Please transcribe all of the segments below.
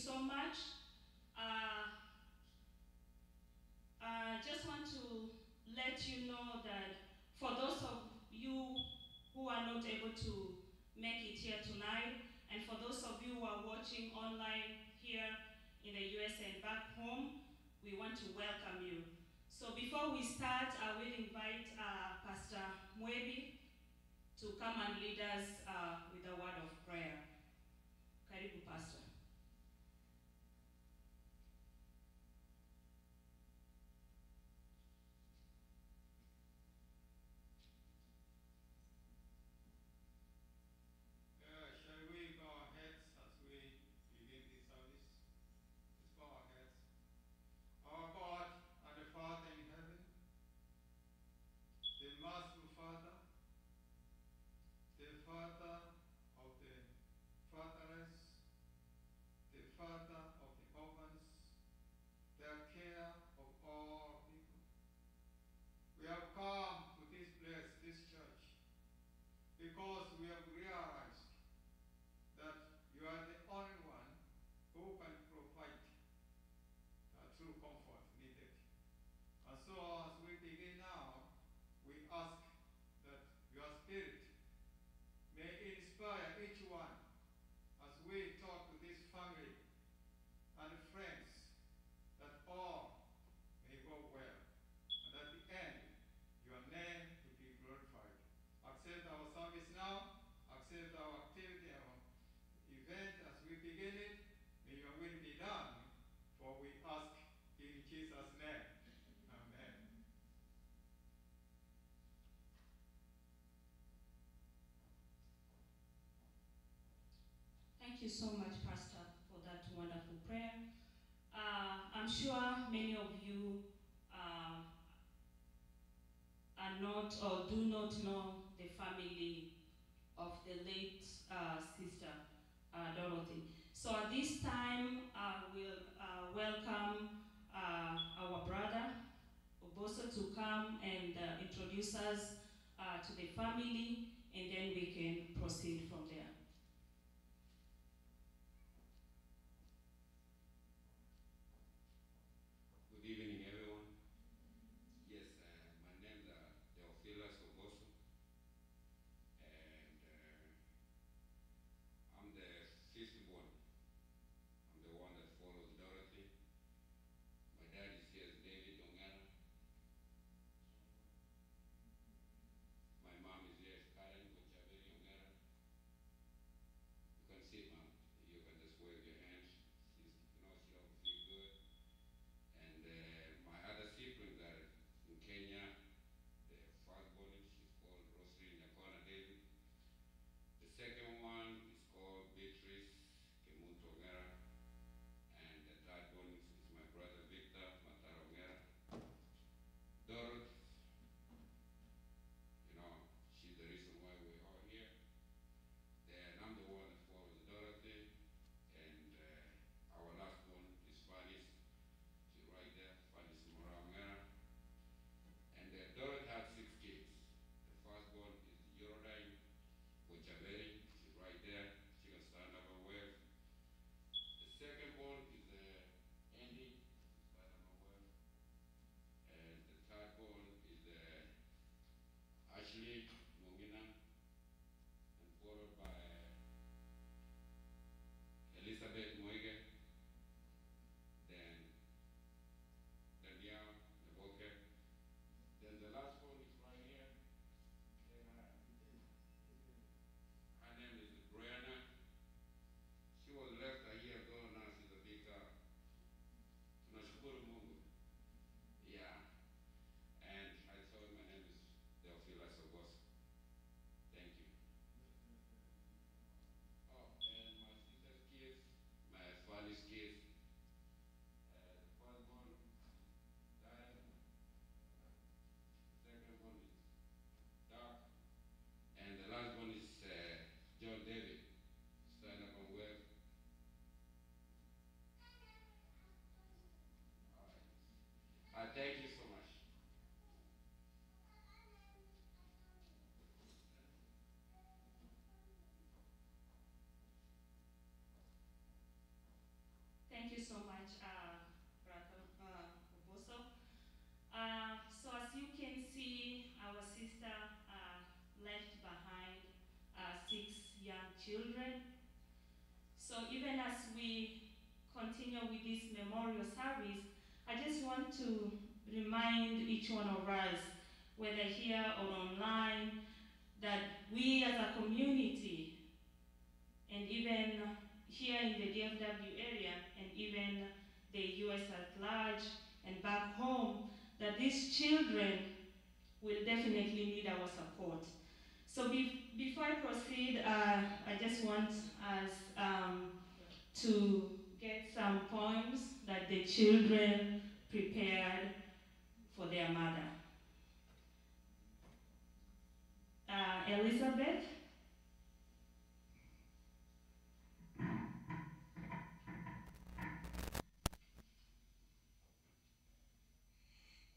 so much. I just want to let you know that for those of you who are not able to make it here tonight, and for those of you who are watching online here in the US and back home, we want to welcome you. So before we start, I will invite Pastor Mwebi to come and lead us with a word of prayer. Karibu, Pastor. Shall we bow our heads as we begin this service? Let's bow our heads. Our God and the Father in heaven, the merciful Father, the Father of the fatherless, the Father of the orphans, the care of all people. We have come to this place, this church, because we have realized that you are the only one who can provide the true comfort needed. And so as we begin now, we ask that your Spirit may inspire each one as we talk to this family and friends, that all may go well, and at the end, your name to be glorified. Accept our service now, accept our activity, our event as we begin it. May your will be done, for we ask in Jesus' name. Amen. Thank you so much, Pastor, for that wonderful prayer. I'm sure many of you are not or do not know the family of the late sister Dorothy. So at this time, we'll welcome our brother Oboso to come and introduce us to the family, and then we can proceed from there. Good evening, everyone. Yes, my name is Theophilus Oboso, and I'm the fifth born. I'm the one that follows Dorothy. My dad is here, David Ongara. My mom is here, Karen Gochaveri Ongara. children. So even as we continue with this memorial service, I just want to remind each one of us, whether here or online, that we as a community, and even here in the DFW area, and even the US at large and back home, that these children will definitely need our support. So before I proceed, I just want us to get some poems that the children prepared for their mother. Elizabeth?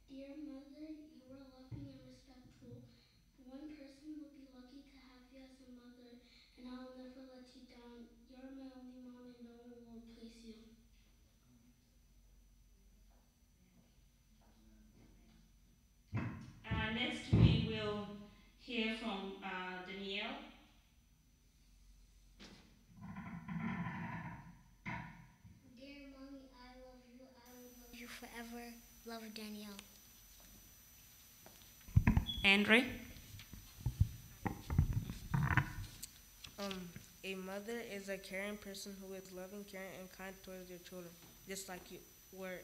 Dear mother, you are loving and respectful. One person will be lucky to have you as a mother, and I will never let you down. You are my only mom, and no one will replace you. Next, we will hear from Danielle. Dear mommy, I love you. I will love you forever. Love, Danielle. Andre? A mother is a caring person who is loving, caring, and kind towards their children, just like you were.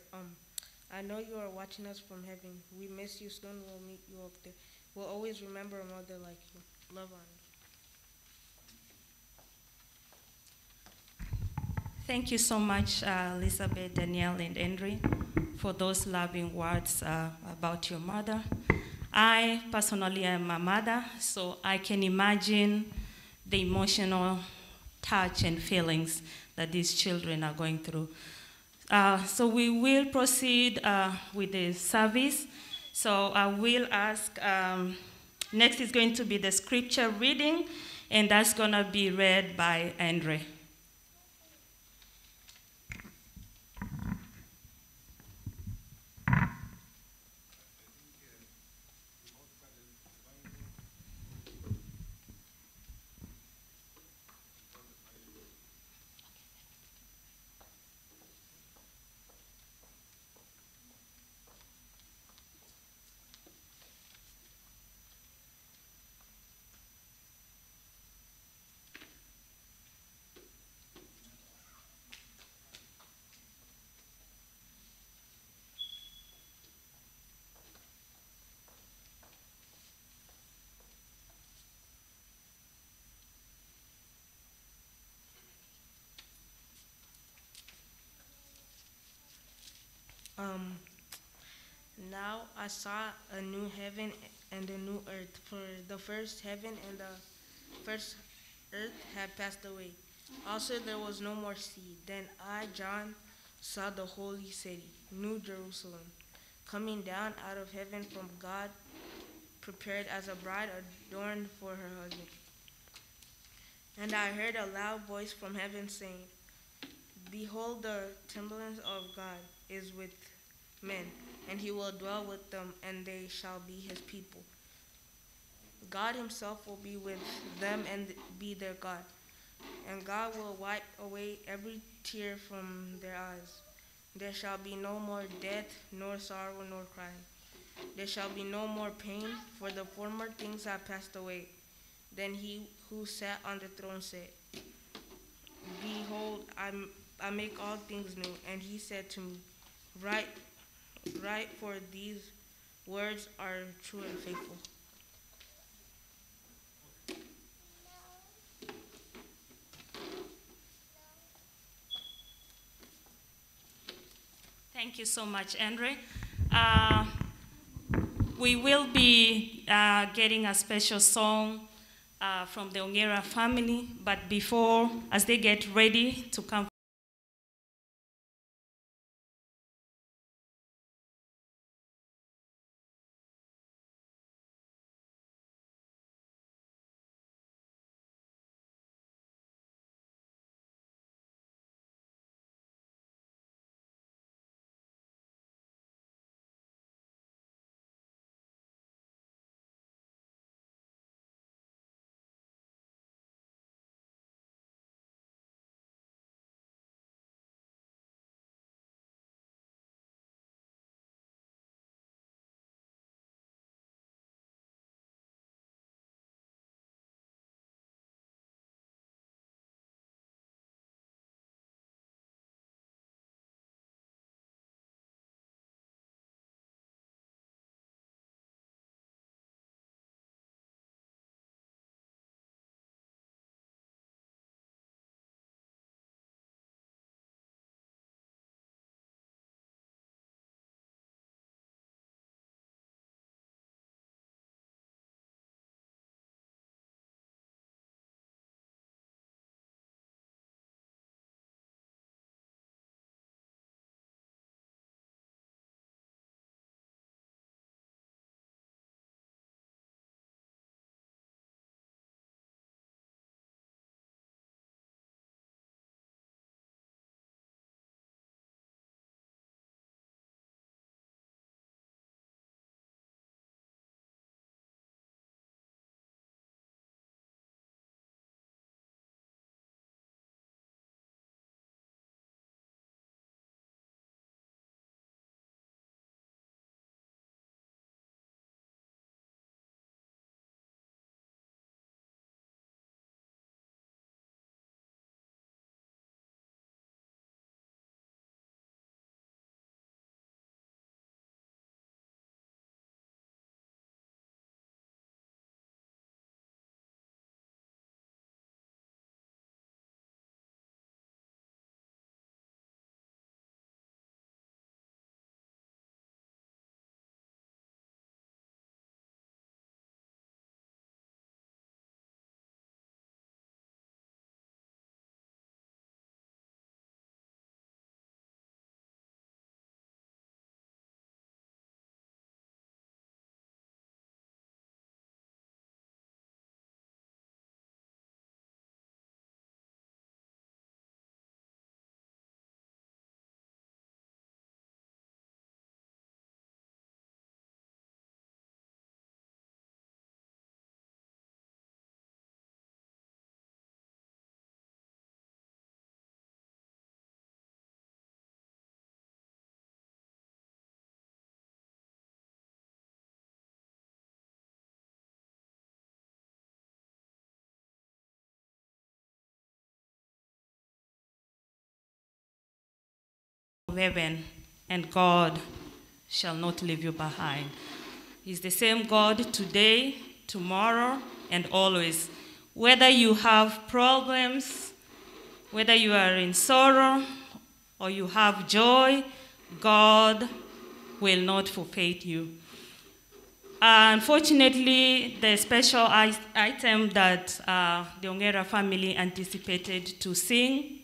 I know you are watching us from heaven. We miss you soon. We'll meet you up there. We'll always remember a mother like you. Love on you. Thank you so much, Elizabeth, Danielle, and Andre, for those loving words about your mother. I personally am a mother, so I can imagine the emotional touch and feelings that these children are going through. So we will proceed with the service. So I will ask, next is going to be the scripture reading, and that's going to be read by Andre. Now I saw a new heaven and a new earth, for the first heaven and the first earth had passed away. Also there was no more sea. Then I, John, saw the holy city, New Jerusalem, coming down out of heaven from God, prepared as a bride adorned for her husband. And I heard a loud voice from heaven saying, Behold, the semblance of God is with men, and he will dwell with them, and they shall be his people. God himself will be with them and be their God. And God will wipe away every tear from their eyes. There shall be no more death, nor sorrow, nor crying. There shall be no more pain, for the former things have passed away. Then he who sat on the throne said, Behold, I make all things new. And he said to me, Write, for these words are true and faithful. Thank you so much, Andre. We will be getting a special song from the Ongera family, but before, as they get ready to come of heaven, and God shall not leave you behind. He's the same God today, tomorrow, and always. Whether you have problems, whether you are in sorrow or you have joy, God will not forfeit you. Unfortunately, the special item that the Ongera family anticipated to sing,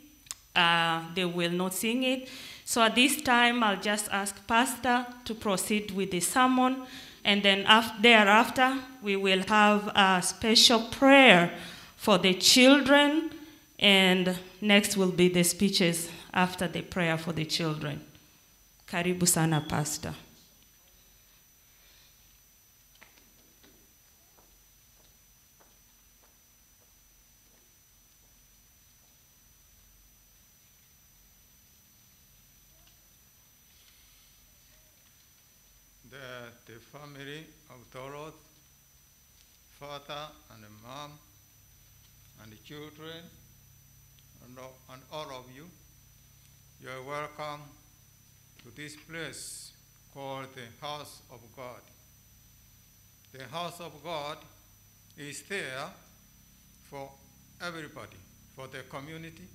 they will not sing it. So at this time, I'll just ask Pastor to proceed with the sermon, and then thereafter, we will have a special prayer for the children, and next will be the speeches after the prayer for the children. Karibu sana, Pastor. The family of Dorothy, father and mom, and the children, and all of you, you are welcome to this place called the House of God. The House of God is there for everybody, for the community,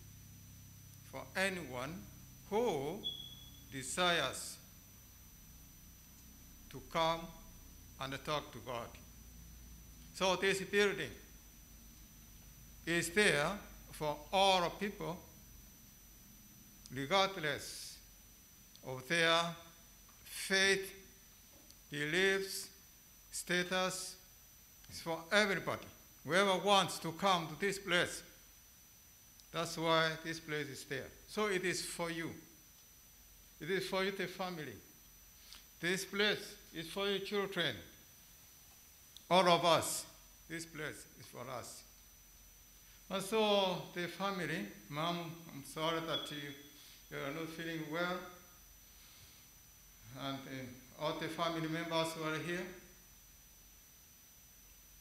for anyone who desires to come and talk to God. So this building is there for all people, regardless of their faith, beliefs, status. It's for everybody. Whoever wants to come to this place, that's why this place is there. So it is for you. It is for you, the family. This place is for your children. All of us. This place is for us. And so the family, Mom, I'm sorry that you are not feeling well. And all the family members who are here,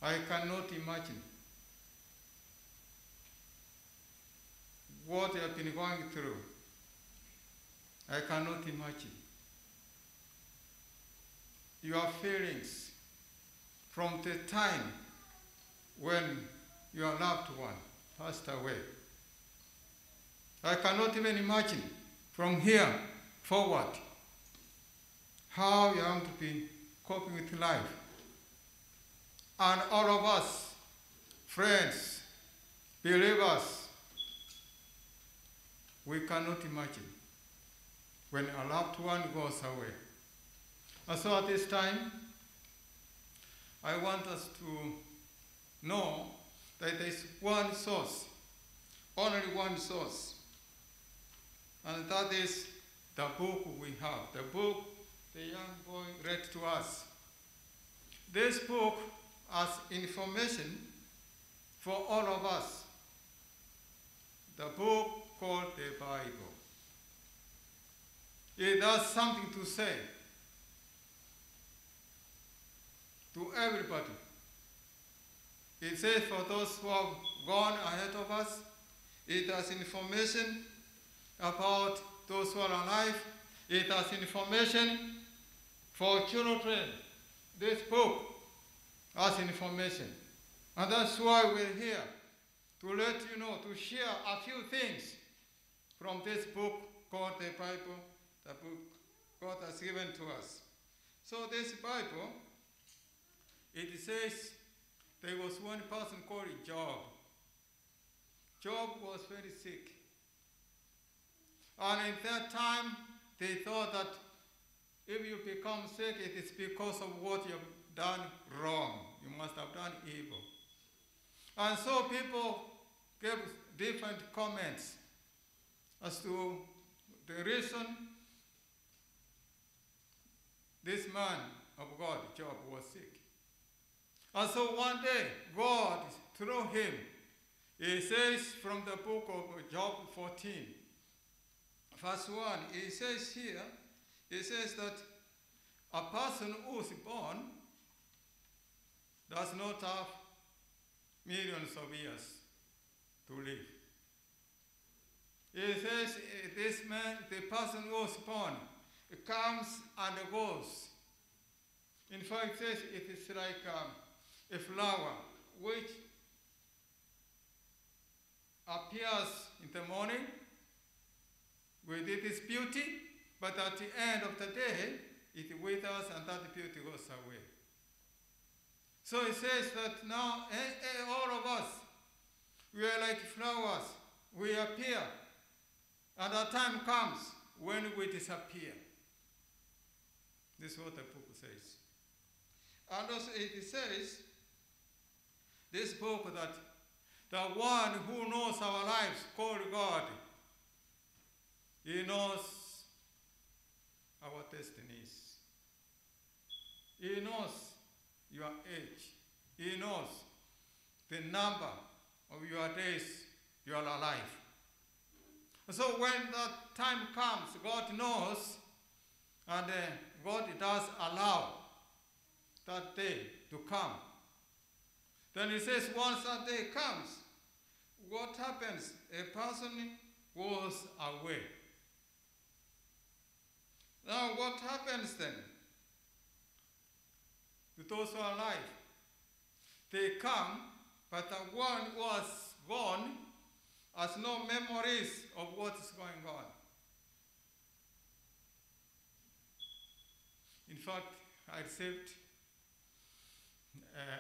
I cannot imagine what you have been going through. I cannot imagine your feelings from the time when your loved one passed away. I cannot even imagine from here forward how you are going to be coping with life. And all of us, friends, believers, we cannot imagine when a loved one goes away. And so at this time, I want us to know that there is one source, only one source, and that is the book we have, the book the young boy read to us. This book has information for all of us, the book called the Bible. It has something to say to everybody. It says for those who have gone ahead of us, it has information about those who are alive, it has information for children. This book has information. And that's why we're here, to let you know, to share a few things from this book called the Bible, the book God has given to us. So this Bible, it says there was one person called Job. Job was very sick. And in that time, they thought that if you become sick, it is because of what you have done wrong. You must have done evil. And so people gave different comments as to the reason this man of God, Job, was sick. And so one day, God, through him, he says from the book of Job 14, verse 1, he says here, he says that a person who is born does not have millions of years to live. It says this man, the person who was born, comes and goes. In fact, it says it is like a flower which appears in the morning with its beauty, but at the end of the day, it withers and that beauty goes away. So it says that now all of us, we are like flowers. We appear, and a time comes when we disappear. This is what the book says. And also it says, this book, that the one who knows our lives, called God, he knows our destinies. He knows your age. He knows the number of your days you are alive. So when that time comes, God knows, and God does allow that day to come. Then he says, once that day comes, what happens? A person goes away. Now what happens then? To those who are alive, they come, but the one who was gone has no memories of what is going on. In fact, I received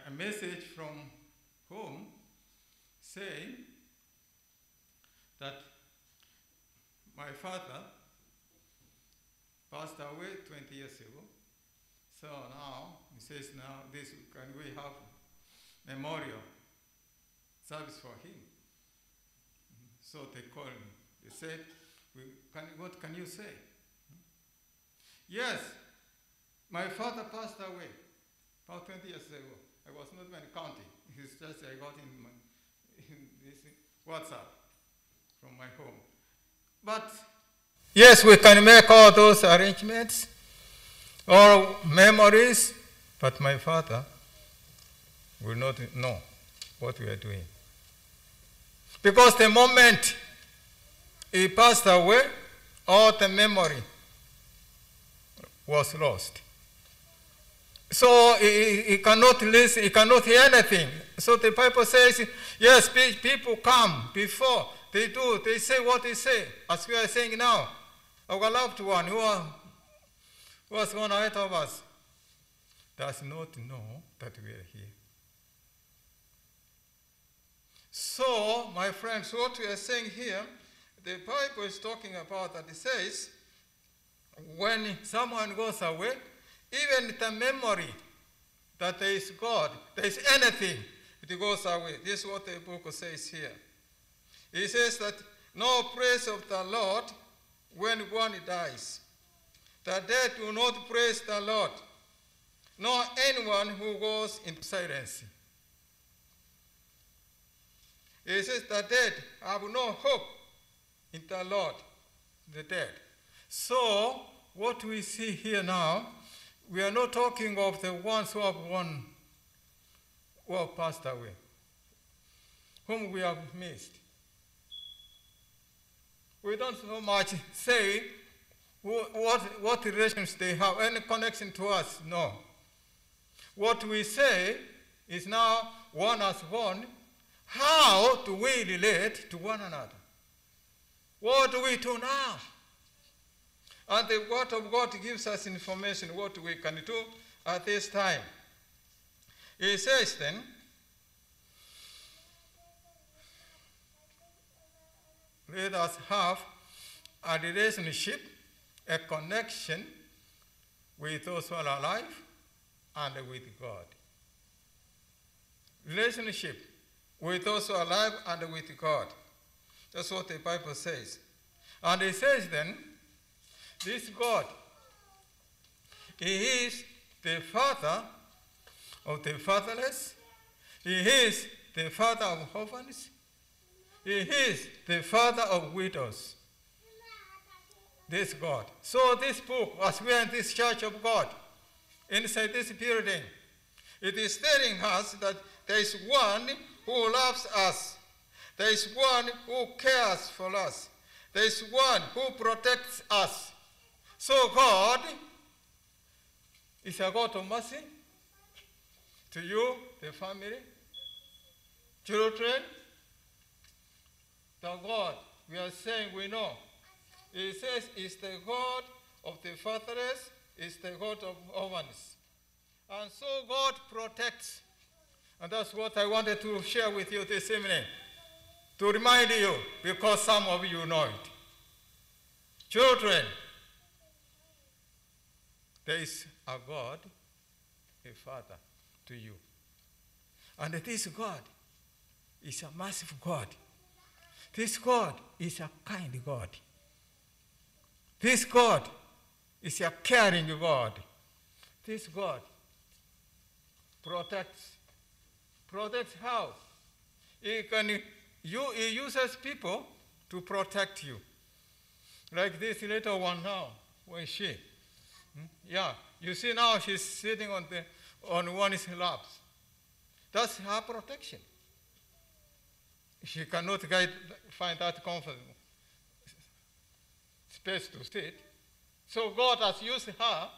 a message from home saying that my father passed away 20 years ago. So now, he says, now can we have memorial service for him? So they called me. They said, what can you say? Yes, my father passed away about 20 years ago. I was not even counting. It's just I got in this WhatsApp from my home. But yes, we can make all those arrangements or memories, but my father will not know what we are doing. Because the moment he passed away, all the memory was lost. So he cannot listen, he cannot hear anything. So the Bible says, yes, people come before they do, they say what they say, as we are saying now. Our loved one who was gone ahead of us does not know that we are here. So, my friends, what we are saying here, the Bible is talking about that. It says, when someone goes away, even the memory that there is God, there is anything, it goes away. This is what the book says here. It says that no praise of the Lord when one dies. The dead do not praise the Lord, nor anyone who goes into silence. It says the dead have no hope in the Lord, the dead. So, what we see here now, we are not talking of the ones who have gone, who have passed away, whom we have missed. We don't so much say what relations they have, any connection to us, no. What we say is now one has gone. How do we relate to one another? What do we do now? And the Word of God gives us information what we can do at this time. It says then, let us have a relationship, a connection with those who are alive and with God. Relationship with those who are alive and with God. That's what the Bible says. And it says then, this God, He is the Father of the fatherless. He is the Father of orphans. He is the Father of widows. This God. So this book, as we are in this church of God, inside this building, it is telling us that there is one who loves us. There is one who cares for us. there is one who protects us. So God is a God of mercy to you, the family, children. The God we are saying we know. He says is the God of the fatherless, is the God of orphans. And so God protects. And that's what I wanted to share with you this evening, to remind you, because some of you know it. Children, there is a God, a Father to you. And this God is a merciful God. This God is a kind God. This God is a caring God. This God protects. Protects how? He uses people to protect you. Like this little one now. Where is she? Yeah, you see now she's sitting on one's laps. That's her protection. She cannot find that comfortable space to sit. So God has used her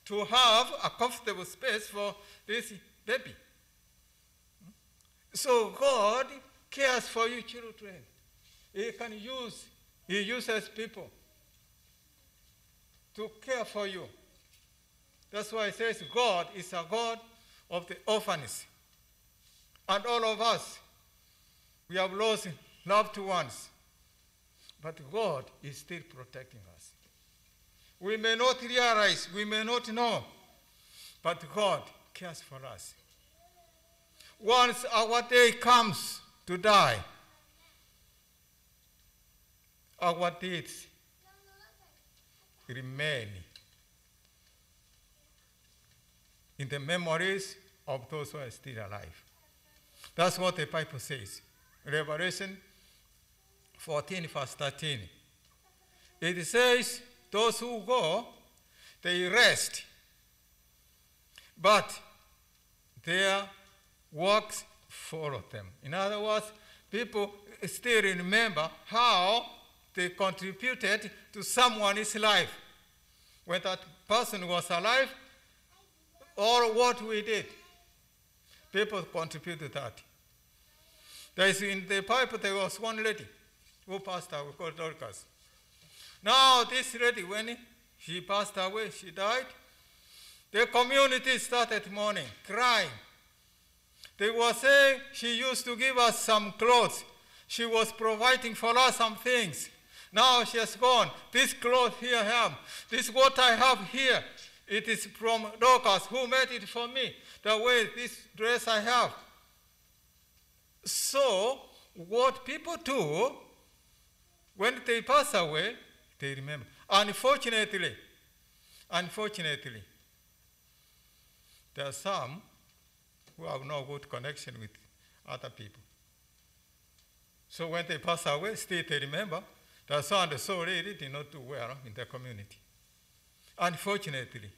to have a comfortable space for this baby. So God cares for you children. He uses people to care for you. That's why it says God is a God of the orphans. And all of us, we have lost loved ones. But God is still protecting us. We may not realize, we may not know, but God cares for us. Once our day comes to die, our deeds remain in the memories of those who are still alive. That's what the Bible says. Revelation 14, verse 13. It says, those who go, they rest, but their works follow them. In other words, people still remember how they contributed to someone's life, when that person was alive, or what we did. People contribute to that. In the Bible, there was one lady who passed away, called Dorcas. Now, this lady, when she passed away, she died, the community started mourning, crying. They were saying she used to give us some clothes. She was providing for us some things. Now she has gone. This cloth here I have. This what I have here. It is from Dorcas, who made it for me. The way this dress I have. So, what people do, when they pass away, they remember. Unfortunately, there are some who have no good connection with other people. So when they pass away, still they remember that so and so lady did not do well in the community. Unfortunately.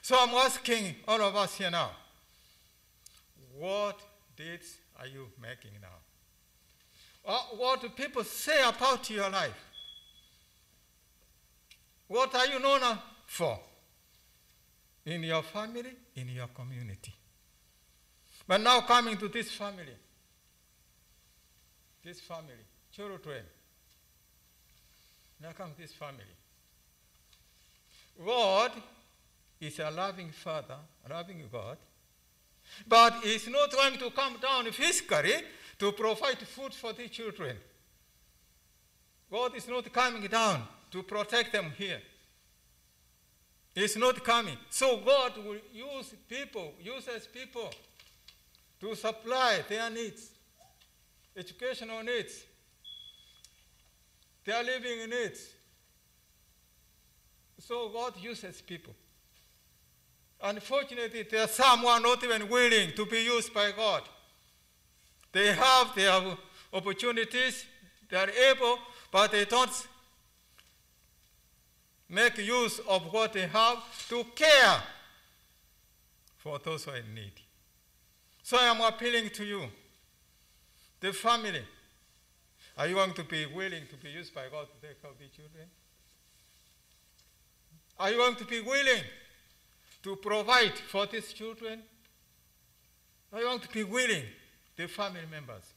So I'm asking all of us here now, what deeds are you making now? What do people say about your life? What are you known for? In your family, in your community. But now coming to this family, children. Now come this family. God is a loving Father, a loving God, but He's not going to come down physically to provide food for the children. God is not coming down to protect them here. He's not coming. So God will uses people to supply their needs, educational needs, their living needs. So God uses people. Unfortunately, there are some who are not even willing to be used by God. They have their opportunities, they are able, but they don't make use of what they have to care for those who are in need. So I am appealing to you, the family. Are you going to be willing to be used by God to take care of the children? Are you going to be willing to provide for these children? Are you going to be willing, the family members,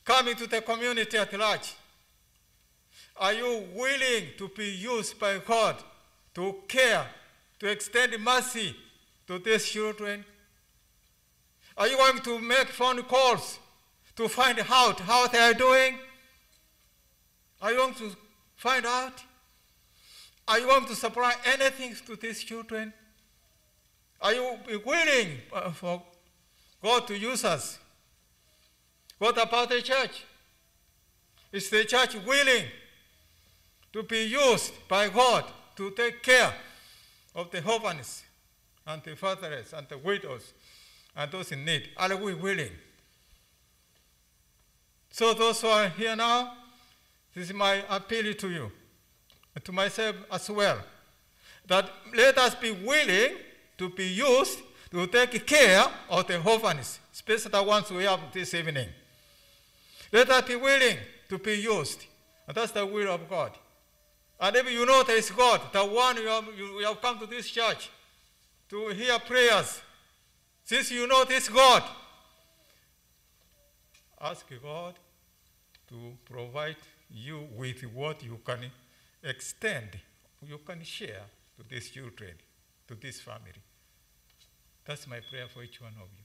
coming to the community at large? Are you willing to be used by God to care, to extend mercy to these children? Are you going to make phone calls to find out how they are doing? Are you going to find out? Are you going to supply anything to these children? Are you willing for God to use us? What about the church? Is the church willing to be used by God to take care of the orphans and the fatherless and the widows and those in need? Are we willing? So those who are here now, this is my appeal to you, and to myself as well, that let us be willing to be used to take care of the orphans, especially the ones we have this evening. Let us be willing to be used, and that's the will of God. And if you know there is God, the one you have come to this church to hear prayers, since you know this God, ask God to provide you with what you can extend, you can share to these children, to this family. That's my prayer for each one of you.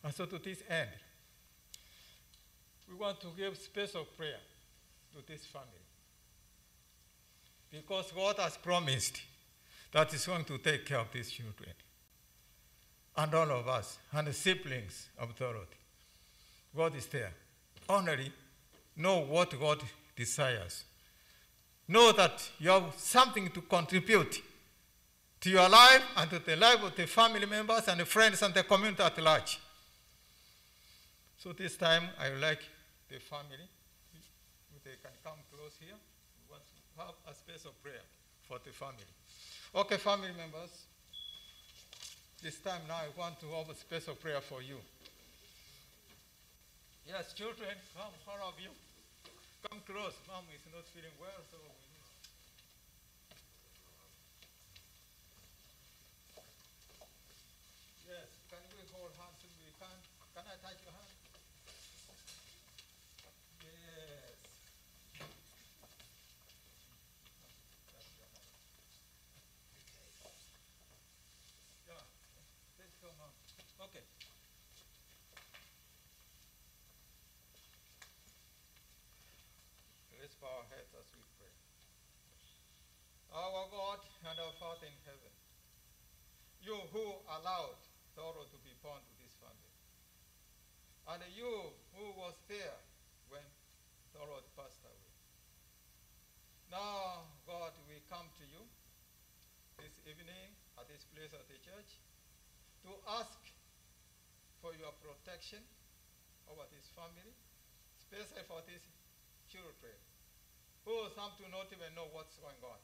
And so to this end, we want to give special prayer to this family. Because God has promised that He's going to take care of these children. And all of us, and the siblings of Dorothy. God is there. Only know what God desires. Know that you have something to contribute to your life and to the life of the family members and the friends and the community at large. So this time, I would like the family, if they can come close here. We want to have a space of prayer for the family. Okay, family members, this time now I want to have a space of prayer for you. Yes, children, come, all of you. Come close. Mom is not feeling well, so we need. Yes, can we hold hands if we can? Can I touch your hand? Yes. Yeah, let's go, Mom. Okay. Let's bow our heads as we pray. Our God and our Father in heaven, you who allowed Doro to be born to this family, and you who was there when Doro passed away. Now, God, we come to you this evening at this place of the church to ask for your protection over this family, especially for these children who some do not even know what's going on.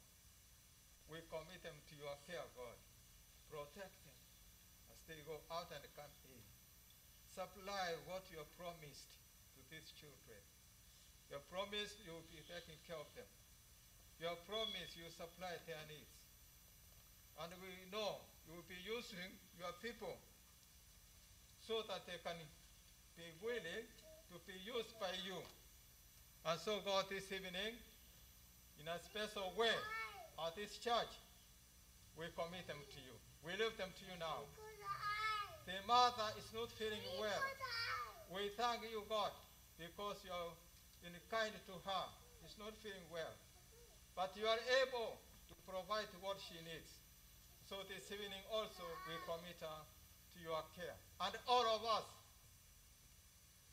We commit them to your care, God. Protect them as they go out and come in. Supply what you have promised to these children. You have promised you will be taking care of them. You have promised you supply their needs. And we know you will be using your people so that they can be willing to be used by you. And so, God, this evening, in a special way, at this church, we commit them to you. We leave them to you now. The mother is not feeling well. We thank you, God, because you are kind to her. She's not feeling well. But you are able to provide what she needs. So this evening also, we commit her to your care. And all of us,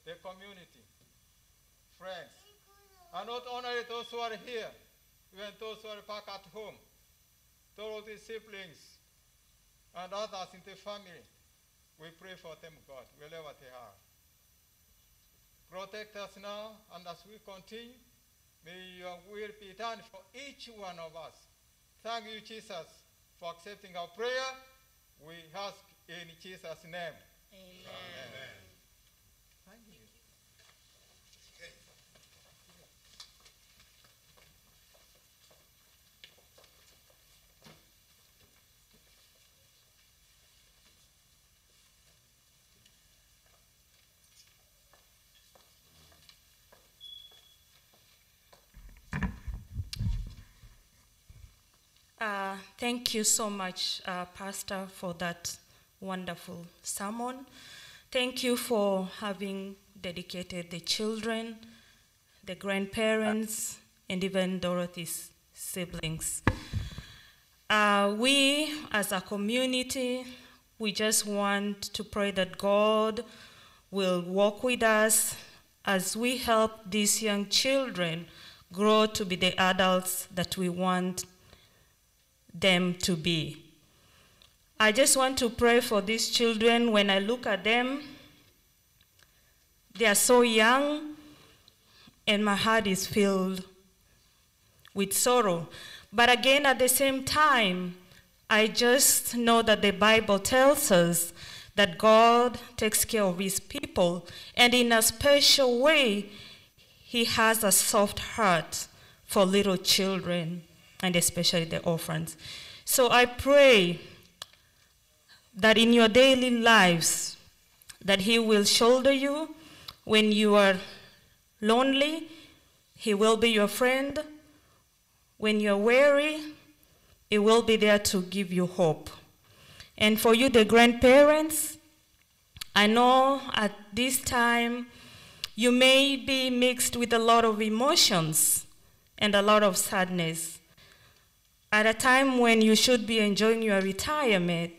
the community, friends, and not only those who are here, even those who are back at home, all the siblings and others in the family, we pray for them, God, wherever they are. Protect us now, and as we continue, may your will be done for each one of us. Thank you, Jesus, for accepting our prayer. We ask in Jesus' name. Amen. Amen. Thank you. Thank you so much, Pastor, for that wonderful sermon. Thank you for having dedicated the children, the grandparents, and even Dorothy's siblings. We, as a community, we just want to pray that God will walk with us as we help these young children grow to be the adults that we want them to be. I just want to pray for these children. When I look at them, they are so young, and my heart is filled with sorrow. But again, at the same time, I just know that the Bible tells us that God takes care of his people, and in a special way, he has a soft heart for little children, and especially the orphans. So I pray that in your daily lives, that he will shoulder you when you are lonely. He will be your friend. When you're weary, he will be there to give you hope. And for you, the grandparents, I know at this time you may be mixed with a lot of emotions and a lot of sadness. At a time when you should be enjoying your retirement,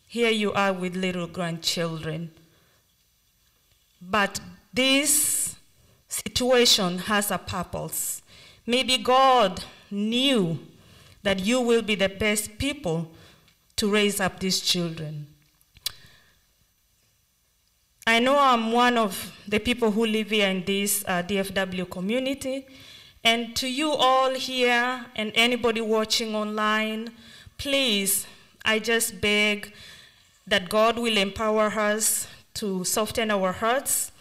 here you are with little grandchildren. But this situation has a purpose. Maybe God knew that you will be the best people to raise up these children. I know I'm one of the people who live here in this DFW community, and to you all here and anybody watching online, please, I just beg that God will empower us to soften our hearts,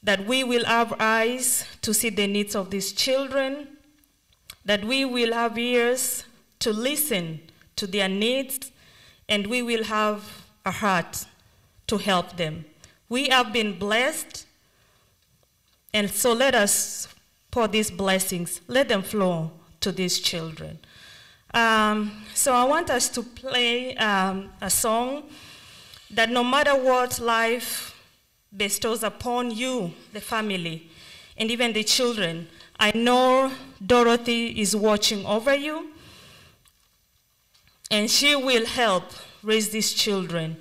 that we will have eyes to see the needs of these children, that we will have ears to listen to their needs, and we will have a heart to help them. We have been blessed, and so let us pour these blessings, let them flow to these children. So I want us to play a song that no matter what life bestows upon you, the family, and even the children, I know Dorothy is watching over you, and she will help raise these children,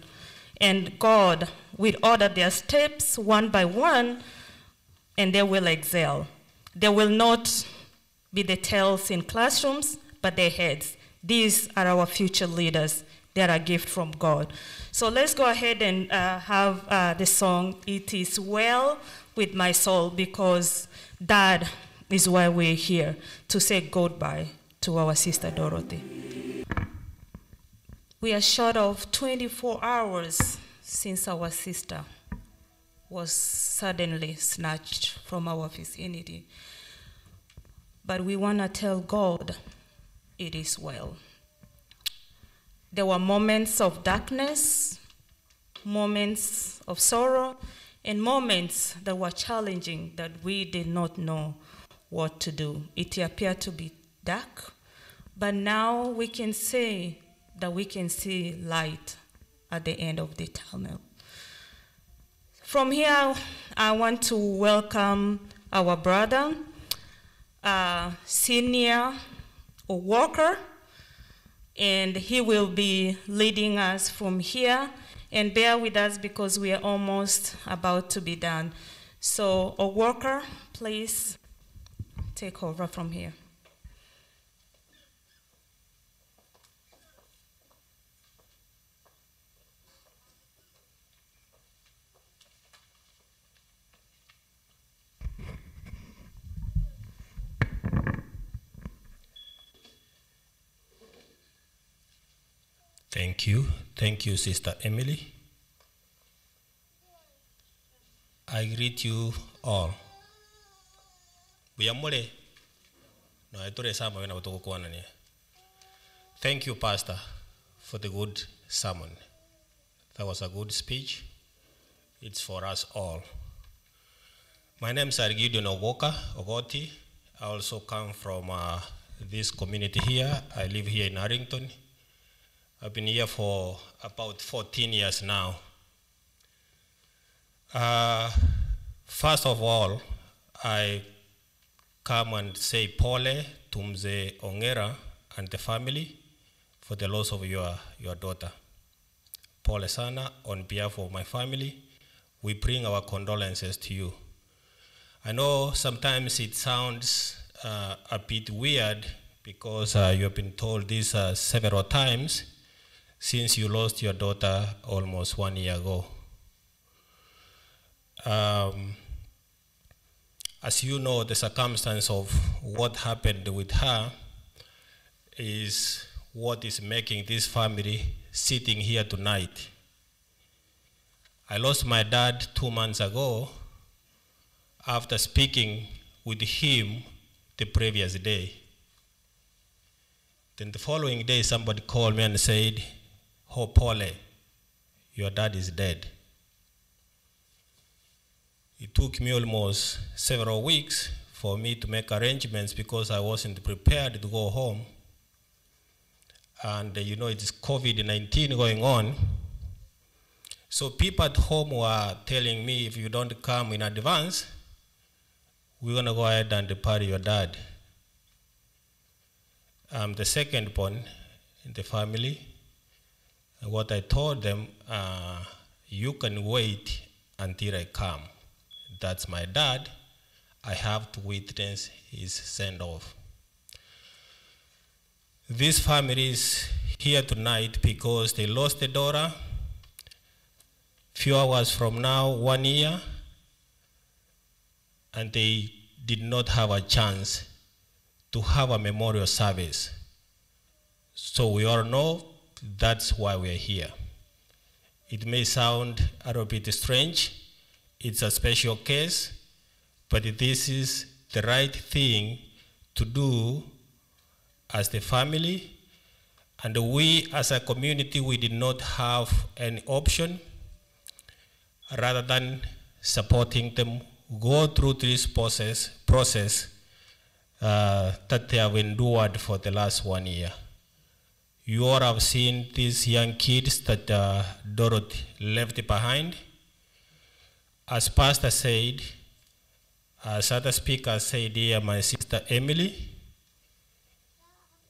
and God will order their steps one by one, and they will excel. They will not be the tails in classrooms, but their heads. These are our future leaders. They are a gift from God. So let's go ahead and have the song, It Is Well With My Soul, because that is why we're here, to say goodbye to our sister Dorothy. We are short of 24 hours since our sister was suddenly snatched from our vicinity. But we want to tell God it is well. There were moments of darkness, moments of sorrow, and moments that were challenging that we did not know what to do. It appeared to be dark, but now we can say that we can see light at the end of the tunnel. From here, I want to welcome our brother, Senior Walker, and he will be leading us from here. And bear with us because we are almost about to be done. So, Walker, please take over from here. Thank you, Sister Emily. I greet you all. Thank you, Pastor, for the good sermon. That was a good speech. It's for us all. My name is Gideon Ogoti. I also come from this community here. I live here in Arlington. I've been here for about 14 years now. First of all, I come and say pole to Mzee Ongera and the family for the loss of your daughter. Pole sana, on behalf of my family, we bring our condolences to you. I know sometimes it sounds a bit weird because you have been told this several times since you lost your daughter almost 1 year ago. As you know, the circumstance of what happened with her is what is making this family sitting here tonight. I lost my dad 2 months ago after speaking with him the previous day. Then the following day, somebody called me and said, "Oh, Pole, your dad is dead." It took me almost several weeks for me to make arrangements because I wasn't prepared to go home. And you know, it's COVID-19 going on. So people at home were telling me, if you don't come in advance, we're gonna go ahead and bury your dad. I'm the second born in the family. And what I told them, you can wait until I come. That's my dad. I have to witness his send-off. This family is here tonight because they lost a daughter. Few hours from now, 1 year, and they did not have a chance to have a memorial service. So we all know that's why we're here. It may sound a little bit strange. It's a special case, but this is the right thing to do as the family. And we as a community, we did not have any option rather than supporting them go through this process that they have endured for the last 1 year. You all have seen these young kids that Dorothy left behind. As Pastor said, as other speakers said here, my sister Emily,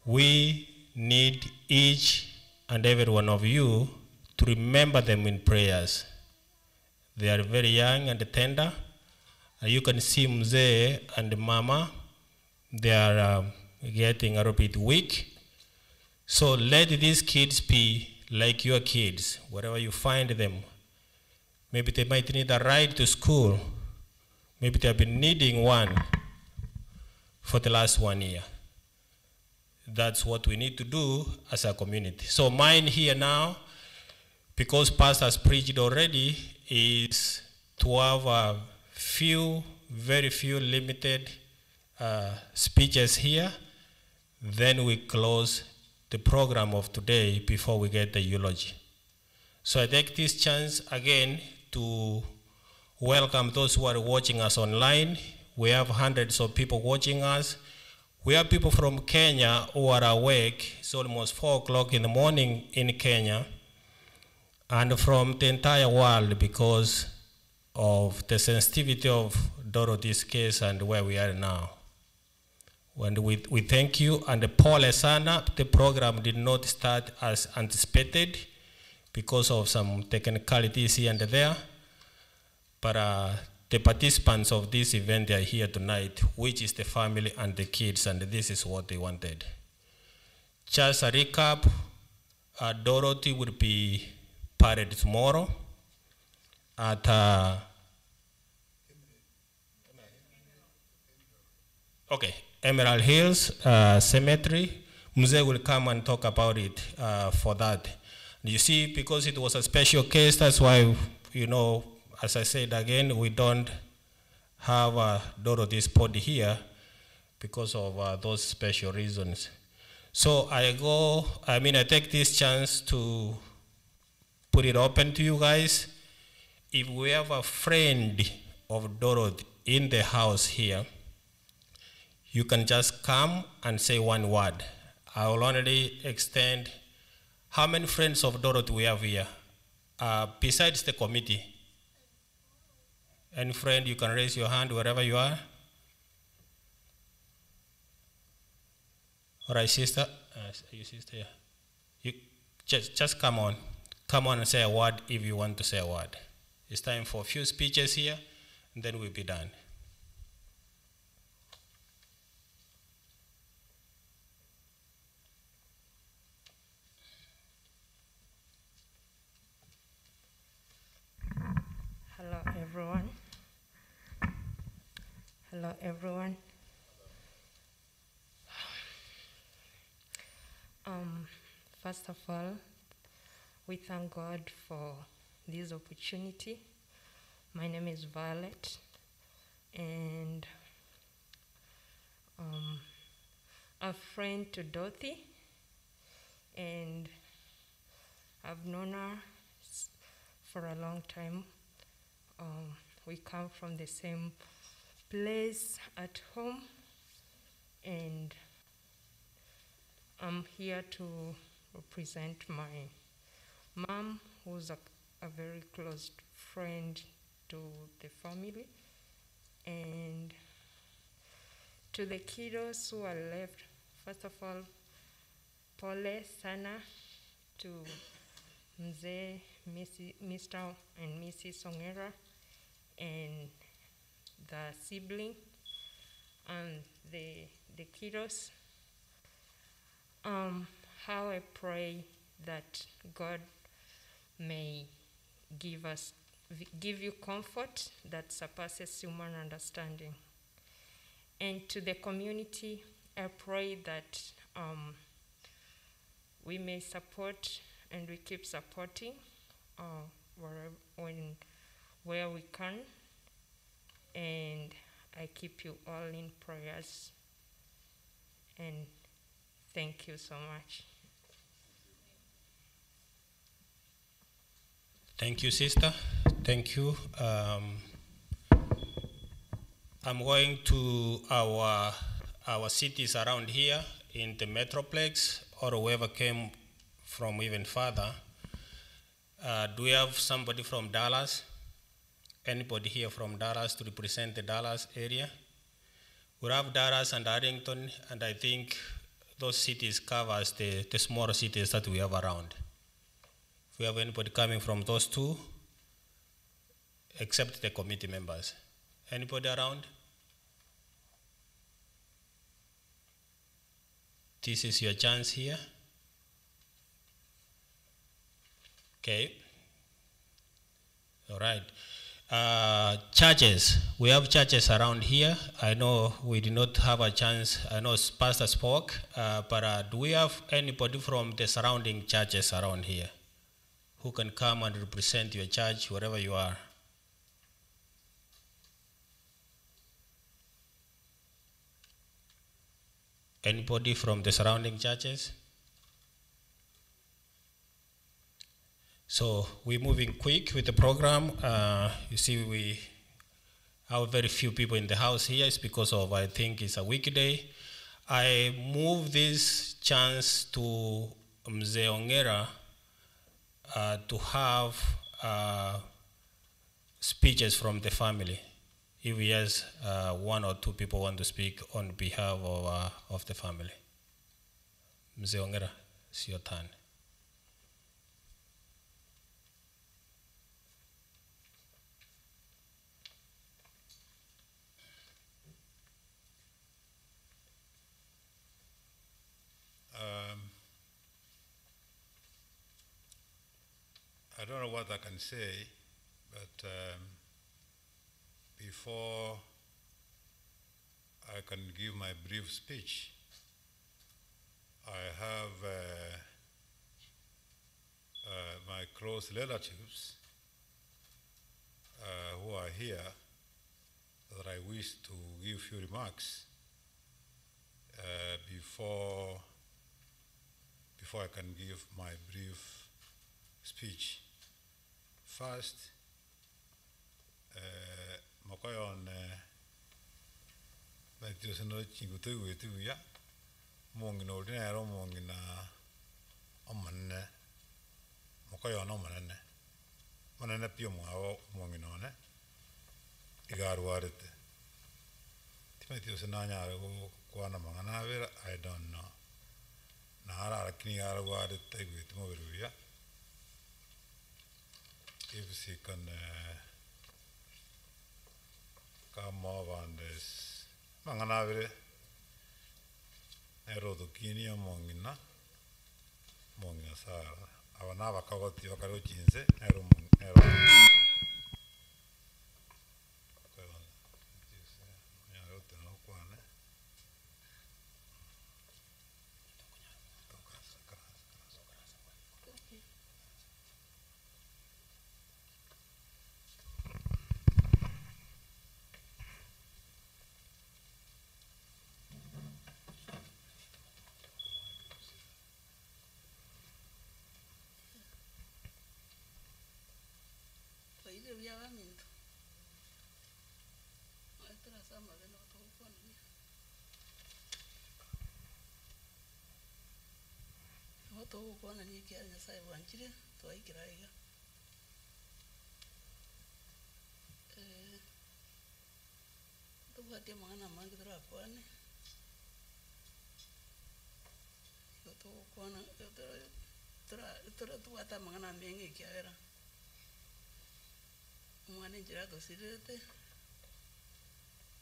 we need each and every one of you to remember them in prayers. They are very young and tender. You can see Mzee and Mama, they are getting a little bit weak. So let these kids be like your kids, wherever you find them. Maybe they might need a ride to school. Maybe they have been needing one for the last 1 year. That's what we need to do as a community. So mine here now, because Pastor's preached already, is to have a few, very few limited speeches here. Then we close the program of today before we get the eulogy. So I take this chance again to welcome those who are watching us online. We have hundreds of people watching us. We have people from Kenya who are awake. It's almost 4 o'clock in the morning in Kenya. And from the entire world because of the sensitivity of Dorothy's case and where we are now. And we thank you. And Pole sana, the program did not start as anticipated because of some technicalities here and there. But the participants of this event, they are here tonight, which is the family and the kids, and this is what they wanted. Just a recap, Dorothy will be buried tomorrow at Emerald Hills Cemetery. Mzee will come and talk about it for that. You see, because it was a special case, that's why, you know, as I said again, we don't have Dorothy's body here because of those special reasons. So I take this chance to put it open to you guys. If we have a friend of Dorothy in the house here, you can just come and say one word. I will only extend. How many friends of Dorothy we have here? Besides the committee? Any friend, you can raise your hand wherever you are. All right, sister. You sister, yeah. You just come on. Come on and say a word if you want to say a word. It's time for a few speeches here, and then we'll be done. Hello, everyone. Hello, everyone. First of all, we thank God for this opportunity. My name is Violet, and a friend to Dorothy, and I've known her for a long time. We come from the same place at home, and I'm here to represent my mom, who's a very close friend to the family, and to the kiddos who are left. First of all, pole sana to Mzee, Mr. and Mrs. Ongera, and the sibling and the kiddos. How I pray that God may give you comfort that surpasses human understanding. And to the community, I pray that we may support and we keep supporting where we can, and I keep you all in prayers, and thank you so much. Thank you, sister. Thank you. I'm going to our cities around here in the Metroplex, or whoever came from even further. Do we have somebody from Dallas? Anybody here from Dallas to represent the Dallas area? We have Dallas and Arlington, and I think those cities covers the smaller cities that we have around. If we have anybody coming from those two, except the committee members. Anybody around? This is your chance here. Okay. All right. Churches. We have churches around here. I know we did not have a chance. I know Pastor spoke, but do we have anybody from the surrounding churches around here who can come and represent your church wherever you are? Anybody from the surrounding churches? So we're moving quick with the program. You see, we have very few people in the house here. It's because of, I think it's a weekday. I move this chance to Mzee Ongera to have speeches from the family. If he has one or two people want to speak on behalf of the family. Mzee Ongera, it's your turn. I don't know what I can say, but before I can give my brief speech, I have my close relatives who are here that I wish to give a few remarks before I can give my brief speech. First, Mokoyon, my Timothy seno chingu tu ya mongi no ordinary mongi na omanne mokoyo no manane pio mo mongi no ne igaruarete Timothy seno nyare go kwana mangana vera I don't know na ara kini garuarete gwiti mo beruya if she can come over and mangana vere erodo kini mongina sara avana vakagoti vakaro chinse ero to kona ni kia nya sai wanchire to ikiraiga to batia mangana mangi dra kwane to kona to ata mangana mengi kia era mwana njira to sirete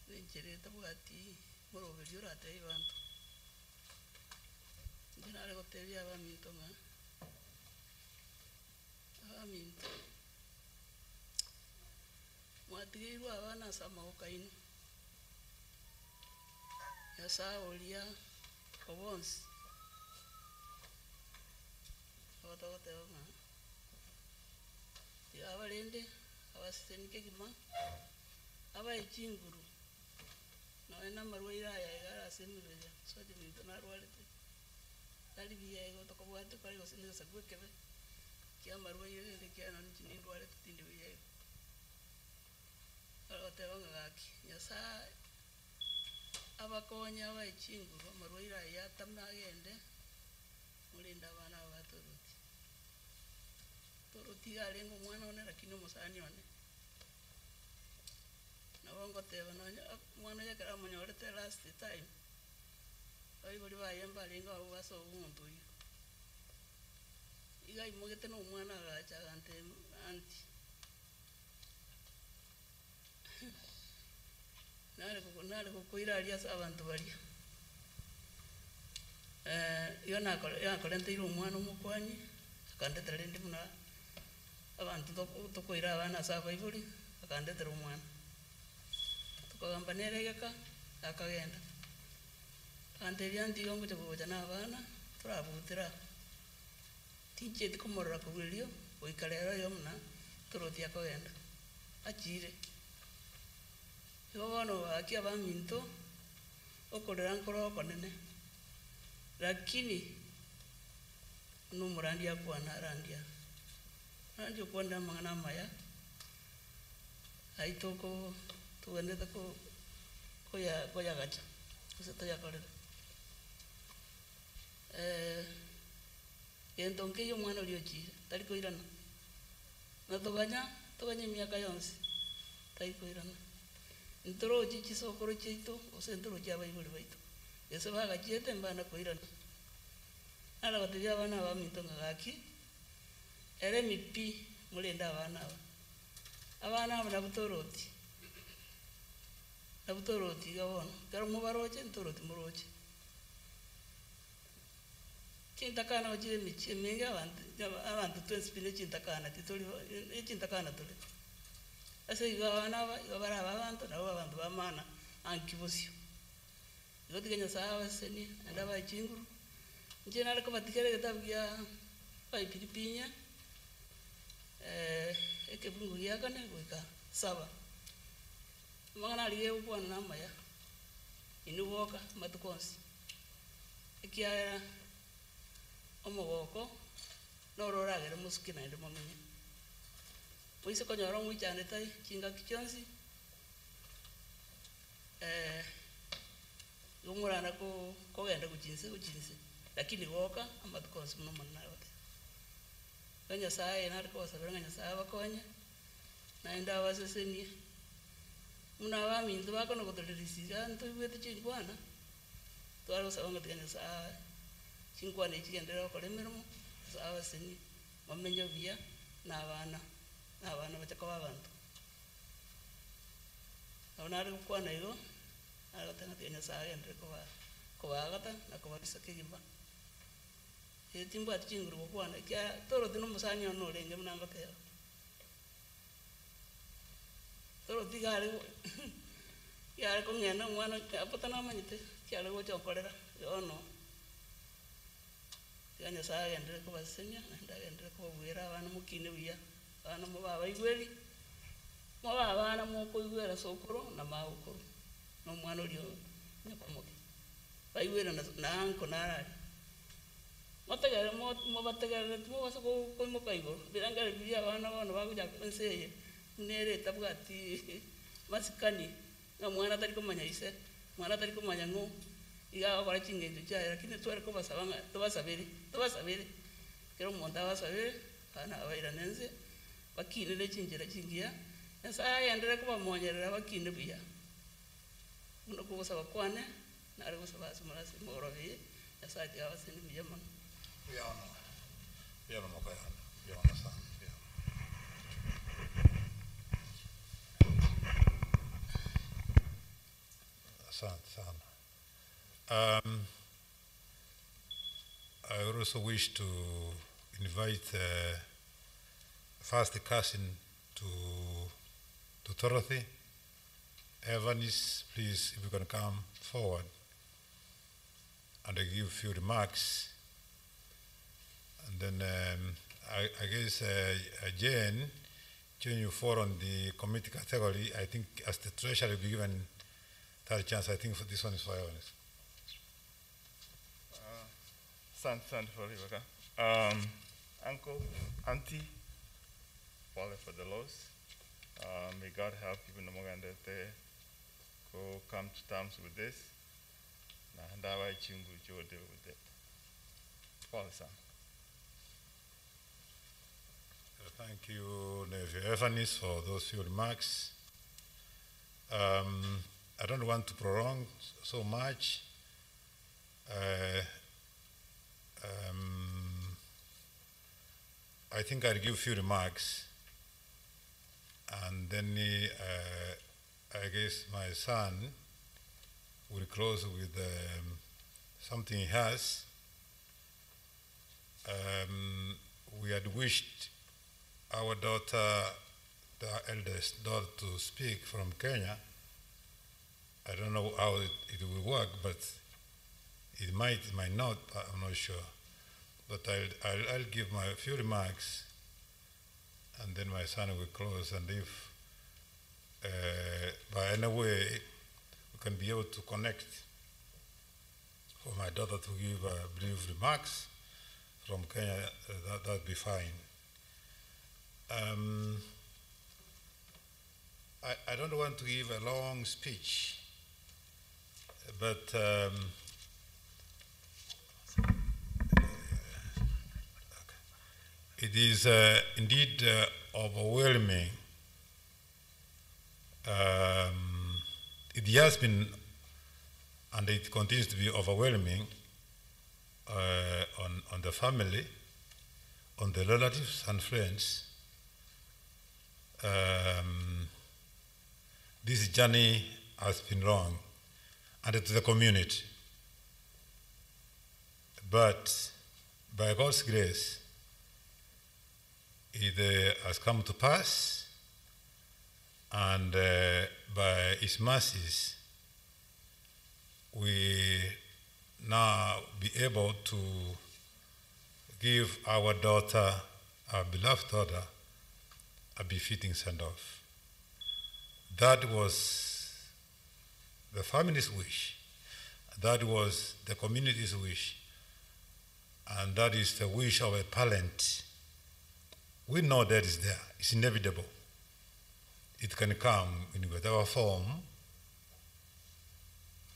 njire to bati moro vejura te ivanto Dinare ko te via minto nga. Minto. Mwatiriru avana sama okainu. Ya sa olia ovons. Oto te nga. Ya avalende avasenike kima. Ava ichinguru. Na ena marwaira ya igara semureja. So de minto na rwalete. Tali via ego to kwa watu pale usini sababu kebe kia marua yeye kia na nchi ni wale tutinde via ego alote wanga gaki nyasa abakonya wa ichingu marua ira ya tamna agende mulinda bana wa toruti alengo mwana one lakini musani one na wango te bana mwana ya kara manyore te last time Ai boli ba yamba lenga wa so umuntu yi. Iga imogete no mwana ga chagante anti. Nale ko koira alia abantu bali. Yona kolente iru mwana mukwani akande terende muna abantu to koira bana sa baibuli akande teru mwana. To gamba neregeka akagenda. Ante viandi yongo te boja na bana turabutira tinche komorra ko wilio oikalera yomna turoti akogenda achire yo bano akia ba minto okolera nkoro konene lakini no murandia kwa na randia randio kwanda mangana maya aitoko tuende ko koya gacha kuseto ya kolera entonke yo mwana liochi tali koirana na toganya miaka yonse tai koirana ntoro chichi sokoro chito osentoro cha baibuli baito ese baga chiete mbana koirana ala batebya bana ba mitonga gaki ere mipi mulenda abana na butoroti gawon karo mubaroche ntoroti muroche Cintakana ojire michi menga abantu twespile cintakana titoli cintakana tole ase igabana igabara abantu nabo abantu bamana ankibosio igotiganya sawa seni ndaba chinguru njena ariko batikere getabya baipiripinya ekebungu yakane goika saba mangana aliye ukwana namaya inuwoka matukonsi ikiara omogoko nororagere muskina inde momenye oise konyora mwichane tai chinga kichonsi Gumurana ko genda kuchinse lakini goka amatkonse muno munna yote kanya saye na ko sabira kanya saye bakonya na enda waseseni muna wa mindu bako no kutolirisiga nto ibwete chingwana twaro sabanga kanya saye chingwana ichigendera ko lemeramo sawa seni mamenyo bia na abana bachako babantu abana kukwana igo agatanga kanya saye ndre ko bagata na ko barisake gimba timba chinguru kukwana kya toro tino musanyo no lenge munanga tero toro tigare yare ko ngena mwana apatana manyite kyale go chokorera yono kanya saye ndre ko basenya ndre ko bwera abana mukine biya abana mu baba igweri mo abana mo ko igwera sokoro na maukoro no mwana olio nyapamoke baigwera na anko narari matagara mo batagara mo baso ko mo kaigo birangara biya abana bano bakuja nseye nere tabwati masikani na mwana tari ko manya ise mwana tari ko manya ngo iga akora chingenzo cya lakini twere ko basabanga tubasabere kero monda basabere ana abaira nenze bakinire chingira chingia esa yandere ko bamonyerera bakinde biya no ko basaba kwane na ari basaba simulasi morobe esa ya basini biya man Piano mukayana piano sana sana. I also wish to invite first cousin to Dorothy. Evans, please, if you can come forward and I give a few remarks. And then I guess Jane, you fall on the committee category. I think as the treasurer will be given third chance. I think for this one is for Evans. Sant for Rebecca. Uncle, auntie, fall for the loss. May God help you in the moment that they go come to terms with this. And I will deal with it. Fall, son. Thank you, Nephew Evans, for those few remarks. I don't want to prolong so much. I think I'll give a few remarks, and then I guess my son will close with something he has. We had wished our daughter, the eldest daughter, to speak from Kenya. I don't know how it will work, but it might not, I'm not sure. But I'll give my few remarks, and then my son will close, and if by any way we can be able to connect for my daughter to give brief remarks from Kenya, that'd be fine. I don't want to give a long speech, but it is indeed overwhelming. It has been, and it continues to be overwhelming on the family, on the relatives and friends. This journey has been long, and to the community. But by God's grace, it has come to pass, and by His mercies, we now be able to give our daughter, our beloved daughter, a befitting send-off. That was the family's wish. That was the community's wish. And that is the wish of a parent. We know that is there. It's inevitable. It can come in whatever form,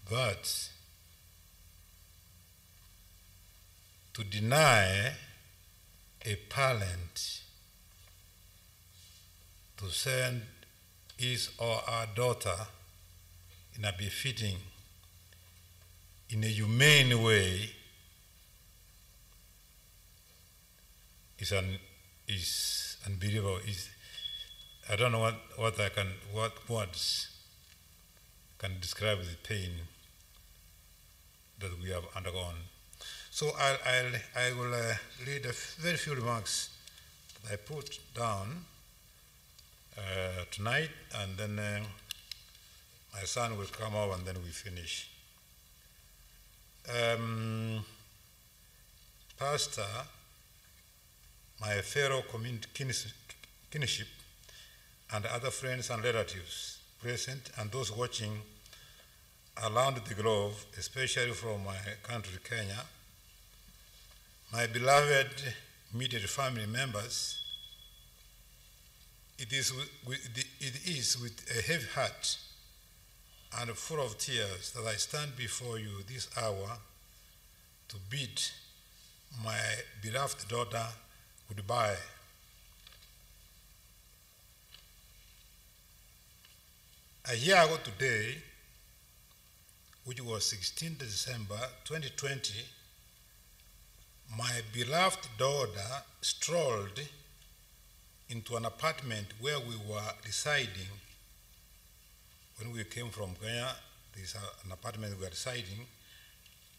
but to deny a parent to send his or her daughter in a befitting, in a humane way is unbelievable. I don't know what words can describe the pain that we have undergone. So I will read a very few remarks that I put down tonight, and then my son will come up and then we finish. Pastor, my fellow kinship, and other friends and relatives present and those watching around the globe, especially from my country, Kenya, my beloved immediate family members, it is with a heavy heart and full of tears that I stand before you this hour to bid my beloved daughter goodbye. A year ago today, which was 16th December 2020, my beloved daughter strolled into an apartment where we were residing. When we came from Kenya, there's an apartment we were residing,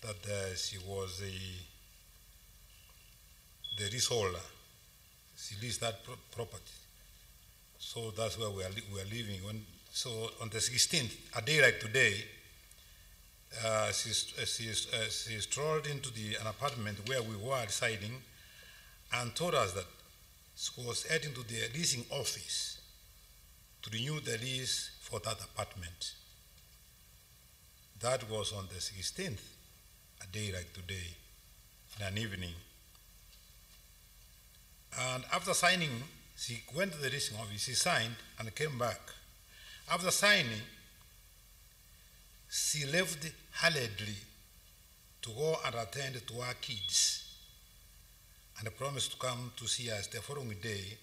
that she was the leaseholder. She leased that property. So that's where we are living. So on the 16th, a day like today, she strolled into an apartment where we were residing and told us that she was heading to the leasing office to renew the lease for that apartment. That was on the 16th, a day like today, in an evening. And after signing, she went to the leasing office, she signed and came back. After signing, she left hurriedly to go and attend to her kids and promised to come to see us the following day,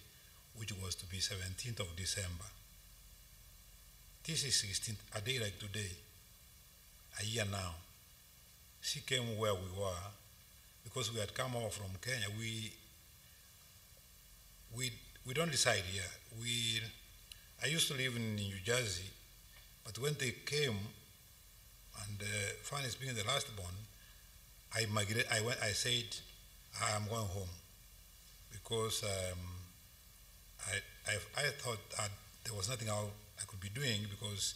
which was to be 17th of December. This is 16th, a day like today, a year now. She came where we were because we had come over from Kenya. We don't reside here. I used to live in New Jersey, but when they came, and finally being the last born, I said, I am going home, because I thought there was nothing I could be doing, because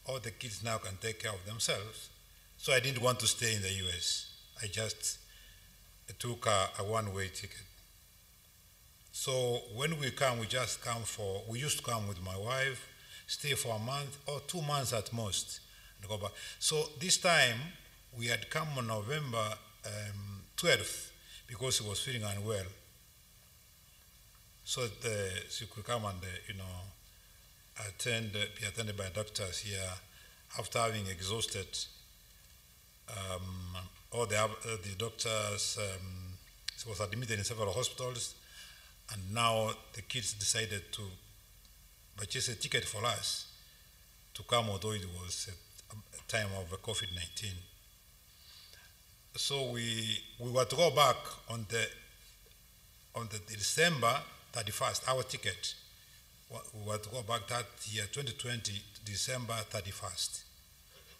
all the kids now can take care of themselves. So I didn't want to stay in the US. I just took a one-way ticket. So when we come, we used to come with my wife, stay for a month or 2 months at most, and go back. So this time, we had come on November 12th, because she was feeling unwell. So that she could come and, be attended by doctors here after having exhausted all the doctors. She was admitted in several hospitals, and now the kids decided to purchase a ticket for us to come, although it was a time of COVID-19. So we were to go back on the December 31st, our ticket. We were to go back that year, 2020, December 31st.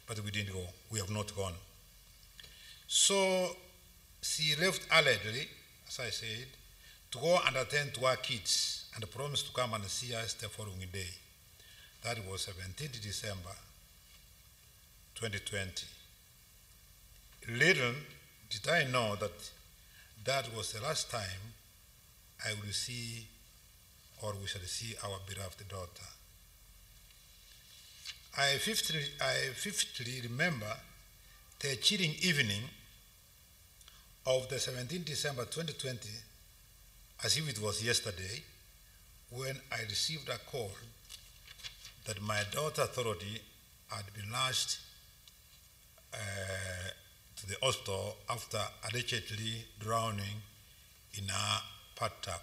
But we didn't go. We have not gone. So she left early, as I said, to go and attend to her kids and promised to come and see us the following day. That was 17th December 2020. Little did I know that that was the last time I will see, or we shall see, our beloved daughter. I vividly remember the chilling evening of the 17th December 2020, as if it was yesterday, when I received a call that my daughter Dorothy had been lodged to the hospital after allegedly drowning in a bathtub.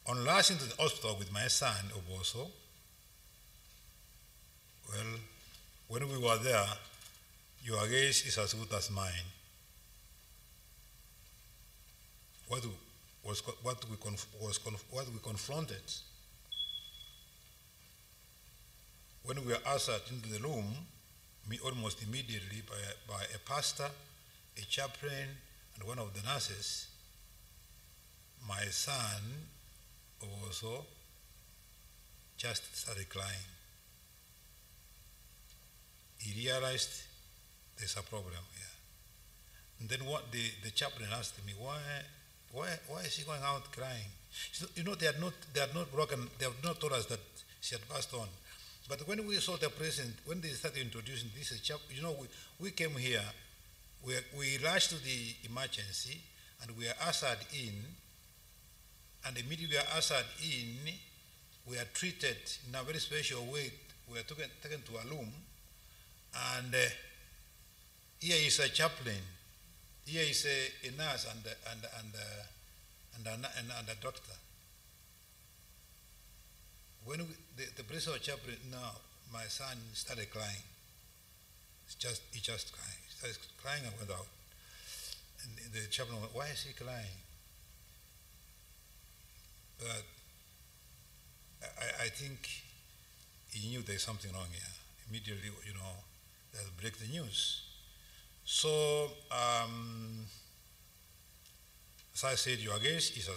On rushing to the hospital with my son, Oboso, well, when we were there, your gaze is as good as mine. What we confronted when we were ushered into the room, me almost immediately by a pastor, a chaplain, and one of the nurses, my son also just started crying. He realized there's a problem here. And then what the chaplain asked me, why is she going out crying? You know, they had not told us that she had passed on. But when we saw the president, when they started introducing this chaplain, you know, we came here, we rushed to the emergency, and we are ushered in, and immediately we are ushered in, we are treated in a very special way. We are taken to a room, and here is a chaplain, here is a nurse and a doctor. When the principal chaplain, now my son started crying. He just crying. He started crying and went out. And the chaplain went, why is he crying? But I think he knew there's something wrong here. Immediately, you know, they had to break the news. So, as I said, your gaze is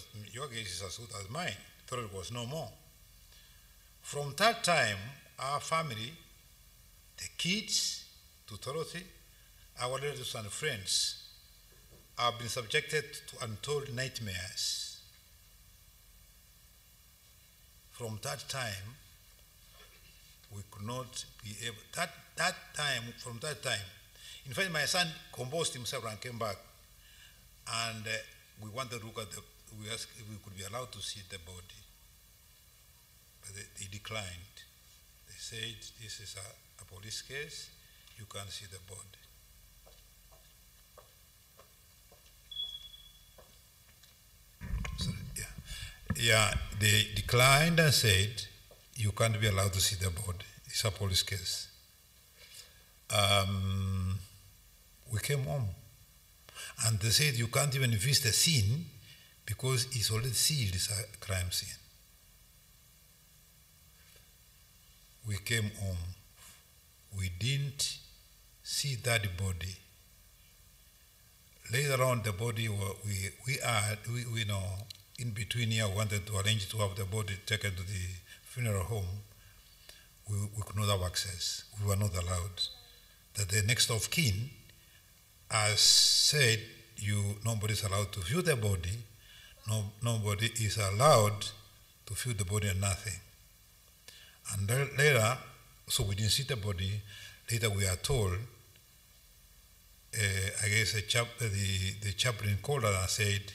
as good as mine. Thought it was no more. From that time, our family, the kids, to Dorothy, our relatives and friends, have been subjected to untold nightmares. From that time, we could not be able, from that time, in fact, my son composed himself and came back, and we wanted to look at we asked if we could be allowed to see the body. But they declined. They said, this is a police case, you can't see the body. Sorry, yeah, they declined and said, you can't be allowed to see the body. It's a police case. We came home, and they said you can't even visit the scene because it's already sealed as a crime scene. We came home. We didn't see that body. Later on, the body we know in between here wanted to arrange to have the body taken to the funeral home. We could not have access. We were not allowed. That the next of kin has said, nobody is allowed to view the body. Nobody is allowed to view the body and nothing. And then later, so we didn't see the body. Later we are told, I guess the chaplain called us and said,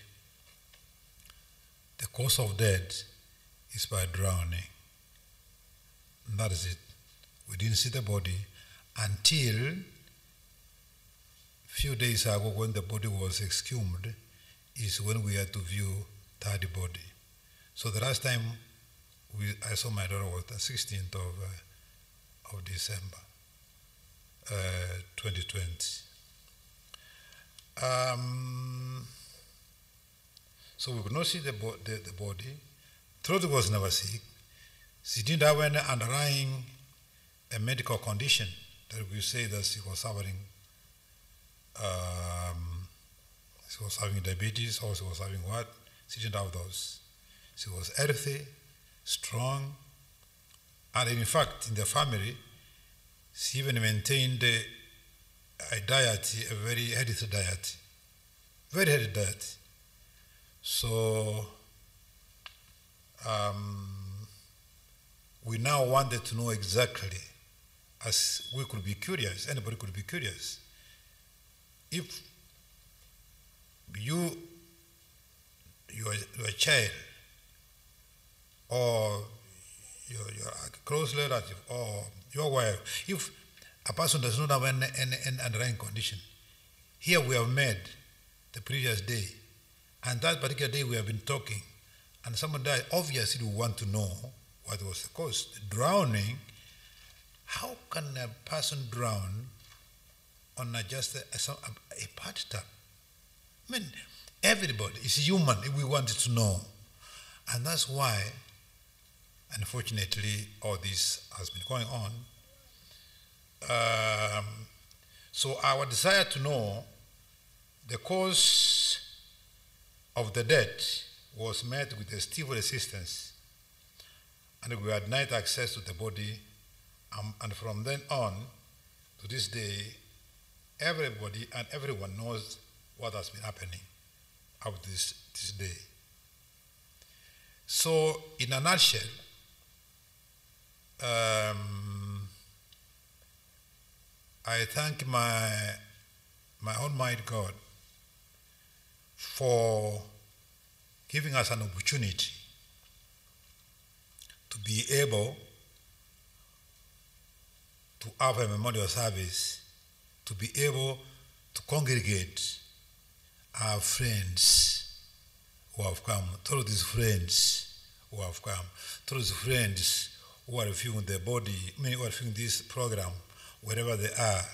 the cause of death is by drowning. And that is it. We didn't see the body until few days ago when the body was exhumed is when we had to view that body. So the last time I saw my daughter was the 16th of December, 2020. So we could not see the body. Dorothy was never sick. She didn't have any underlying medical condition that we say that she was suffering. She was having diabetes, or she was having what? She didn't have those. She was healthy, strong, and in fact, in the family, she even maintained a diet, a very healthy diet. Very healthy diet. So, we now wanted to know exactly, as we could be curious, anybody could be curious, if your child or your close relative or your wife, if a person does not have any underlying condition. Here we have met the previous day, and that particular day we have been talking, and someone died. Obviously, we want to know what was the cause. Drowning, how can a person drown on just a bathtub? I mean, everybody is human. We wanted to know. And that's why, unfortunately, all this has been going on. So our desire to know the cause of the death was met with a stiff resistance, and we had denied access to the body, and from then on to this day, everybody and everyone knows what has been happening up to this day. So, in a nutshell, I thank my Almighty God for giving us an opportunity to be able to have a memorial service, to be able to congregate our friends who have come, through these friends who have come, through these friends who are viewing the body, who are viewing this program, wherever they are,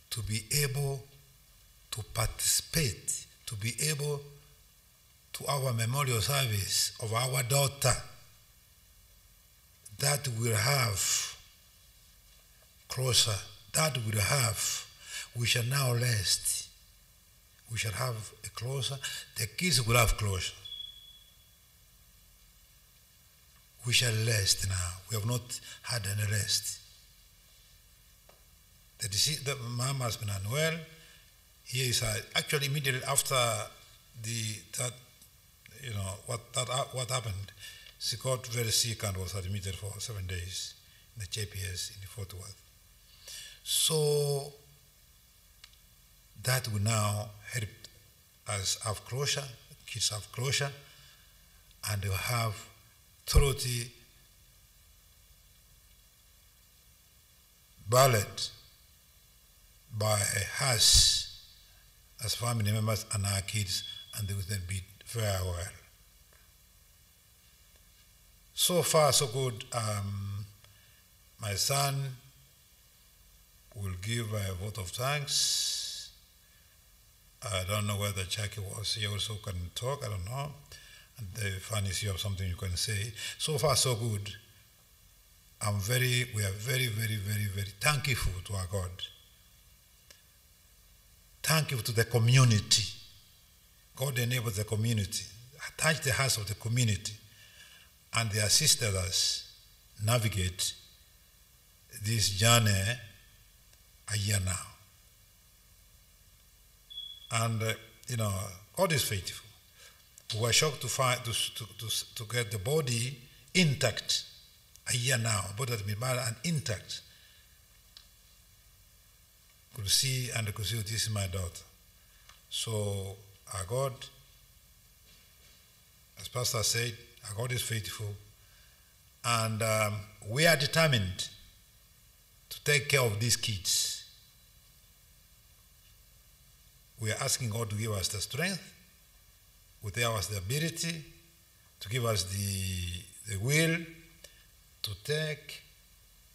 to be able to participate, to be able to have a memorial service of our daughter that will have closer, that will have, we shall now rest. We shall have a closer, the kids will have closer. We shall rest now. We have not had any rest. The mom has been unwell. Here is actually immediately after what happened. She got very sick and was admitted for 7 days in the JPS in Fort Worth. So that will now help us have closure. Kids have closure, and they will have thoroughly ballot by us as family members and our kids, and they will then be very well. So far, so good. My son will give a vote of thanks. I don't know whether Jackie was here also can talk, I don't know. And if you have something you can say. So far, so good. We are very, very, very, very thankful to our God. Thankful to the community. God enabled the community, touched the hearts of the community, and they assisted us navigate this journey a year now. And, God is faithful. We were shocked to find to get the body intact a year now. The body has been buried and intact. Could see this is my daughter. So our God, as Pastor said, our God is faithful, and we are determined to take care of these kids. We are asking God to give us the strength, to give us the ability, to give us the will to take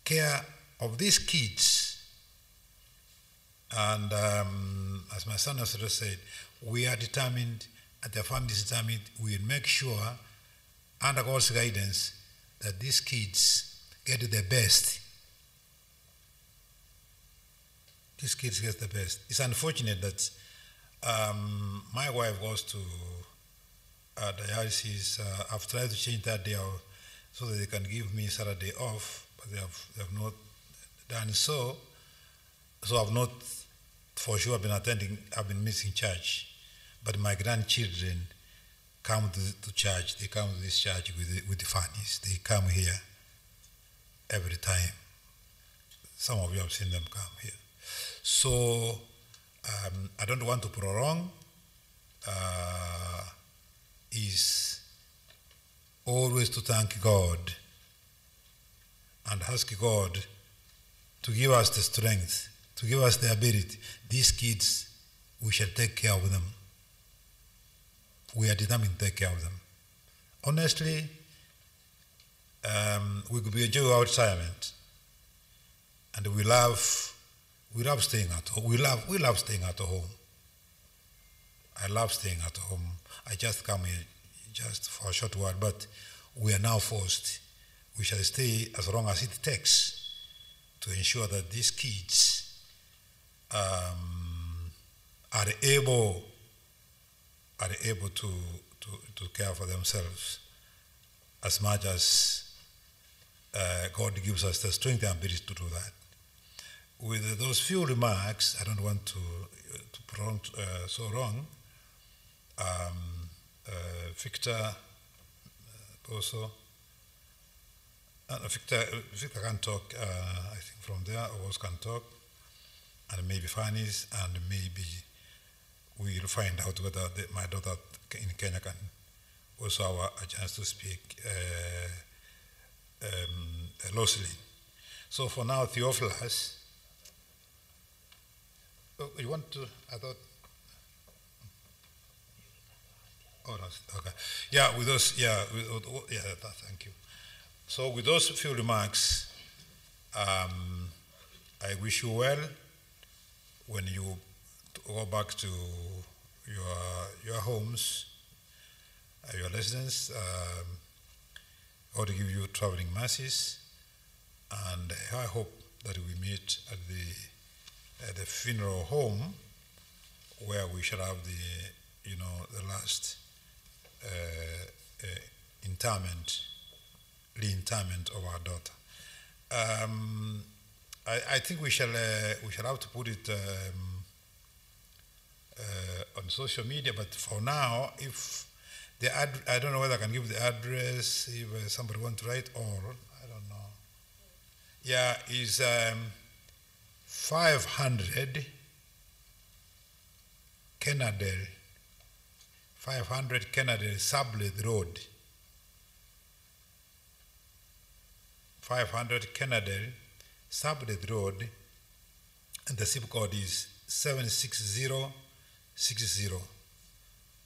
care of these kids. And as my son has already said, we are determined, and the family is determined, we will make sure, under God's guidance, that these kids get the best. These kids get the best. It's unfortunate that my wife goes to dialysis. I've tried to change that day out so that they can give me Saturday off, but they have not done so. So I've not, for sure, been missing church. But my grandchildren come to church. They come to this church with the families. They come here every time. Some of you have seen them come here. So I don't want to prolong. Is always to thank God and ask God to give us the strength, to give us the ability. These kids, we shall take care of them. We are determined to take care of them. Honestly, we could be enjoying our retirement, and we love staying at home. We love staying at home. I love staying at home. I just come here just for a short while, but we are now forced. We shall stay as long as it takes to ensure that these kids are able to care for themselves as much as God gives us the strength and ability to do that. With those few remarks, I don't want to prolong so long. Victor also. Victor can talk, I think from there, others can talk, and maybe Fanny's, and maybe we'll find out whether my daughter in Kenya can also have a chance to speak Loslin. So for now, Theophilus, you want to, I thought, oh, that's, okay. Yeah, with those, thank you. So with those few remarks, I wish you well when you go back to your homes, your residence. God to give you traveling mercies, and I hope that we meet at the funeral home, where we shall have the last reinterment of our daughter. I think we shall have to put it on social media, but for now, if I don't know whether I can give the address, if somebody wants to write, or I don't know. Yeah, is 500 Kennedale, 500 Kennedale Subleth Road. 500 Kennedale Subleth Road, and the zip code is 76060.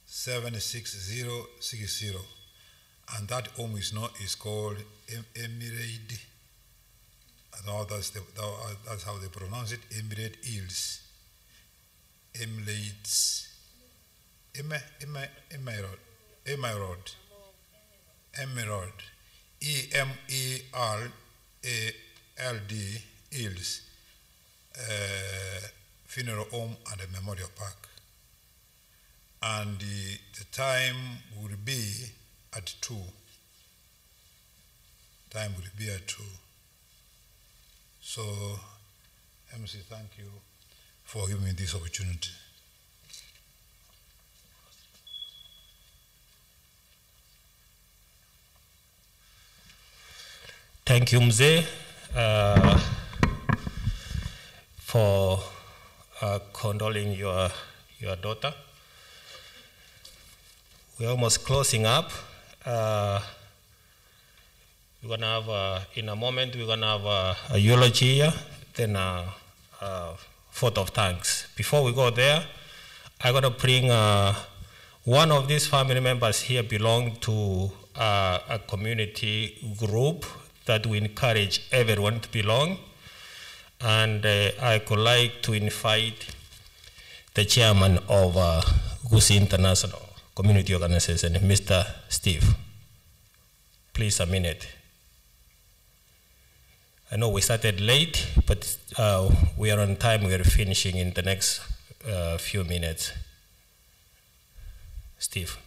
76060, and that home is called Emerald. That's how they pronounce it. Emerald Hills. Emirates. Emerald. Emerald. EMERALD Hills. Funeral home and a memorial park. And the time will be at 2. Time will be at 2. So, MC, thank you for giving me this opportunity. Thank you, Mzee, for condoling your daughter. We're almost closing up. We're gonna have, in a moment, we're gonna have a eulogy here, then a vote of thanks. Before we go there, I'm gonna bring one of these family members here belong to a community group that we encourage everyone to belong. And I could like to invite the chairman of Gusii International Community Organization, Mr. Steve. Please, a minute. I know we started late, but we are on time. We are finishing in the next few minutes. Steve.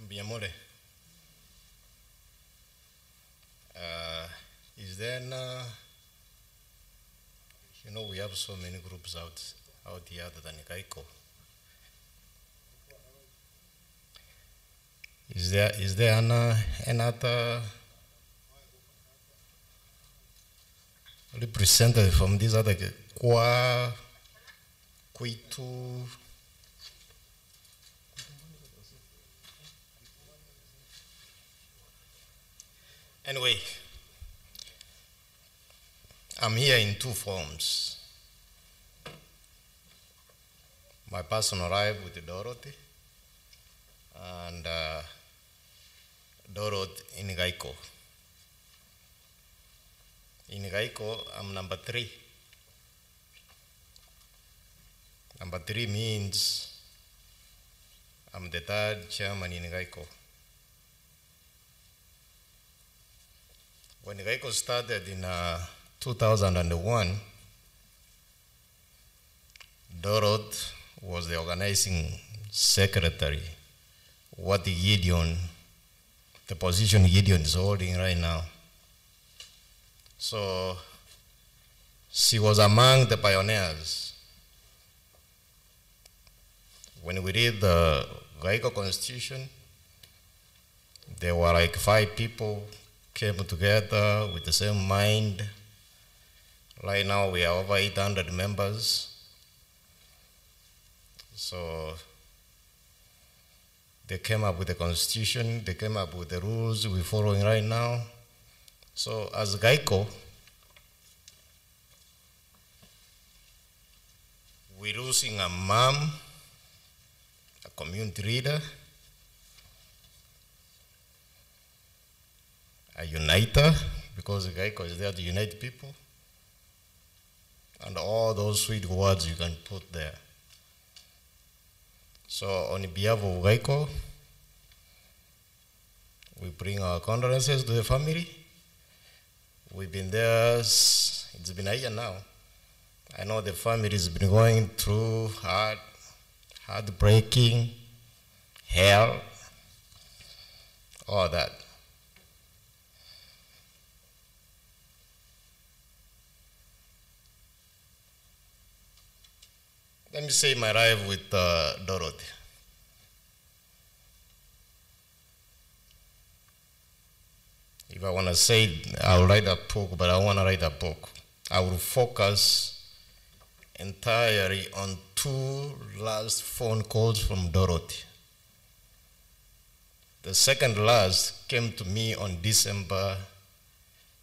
Biamore, is there we have so many groups out here other than Kaiko. Is there another representative from this other Kwa Kuitu. Anyway, I'm here in two forms. My personal life with Dorothy and Dorothy in Gaiko. In Gaiko, I'm number 3. Number 3 means I'm the 3rd chairman in Gaiko. When Gaiko started in 2001, Dorothy was the organizing secretary, what Gideon, the position Gideon is holding right now. So she was among the pioneers. When we read the Gaiko Constitution, there were like 5 people came together with the same mind. Right now we are over 800 members. So they came up with the constitution, they came up with the rules we're following right now. So as Gaiko, we're losing a mom, a community leader, a uniter, because Gaiko is there to unite people, and all those sweet words you can put there. So on behalf of Gaiko, we bring our condolences to the family. We've been there, it's been a year now. I know the family has been going through heartbreaking, hell, all that. Let me say my life with Dorothy. If I want to say it, I'll write a book, but I want to write a book. I will focus entirely on 2 last phone calls from Dorothy. The second last came to me on December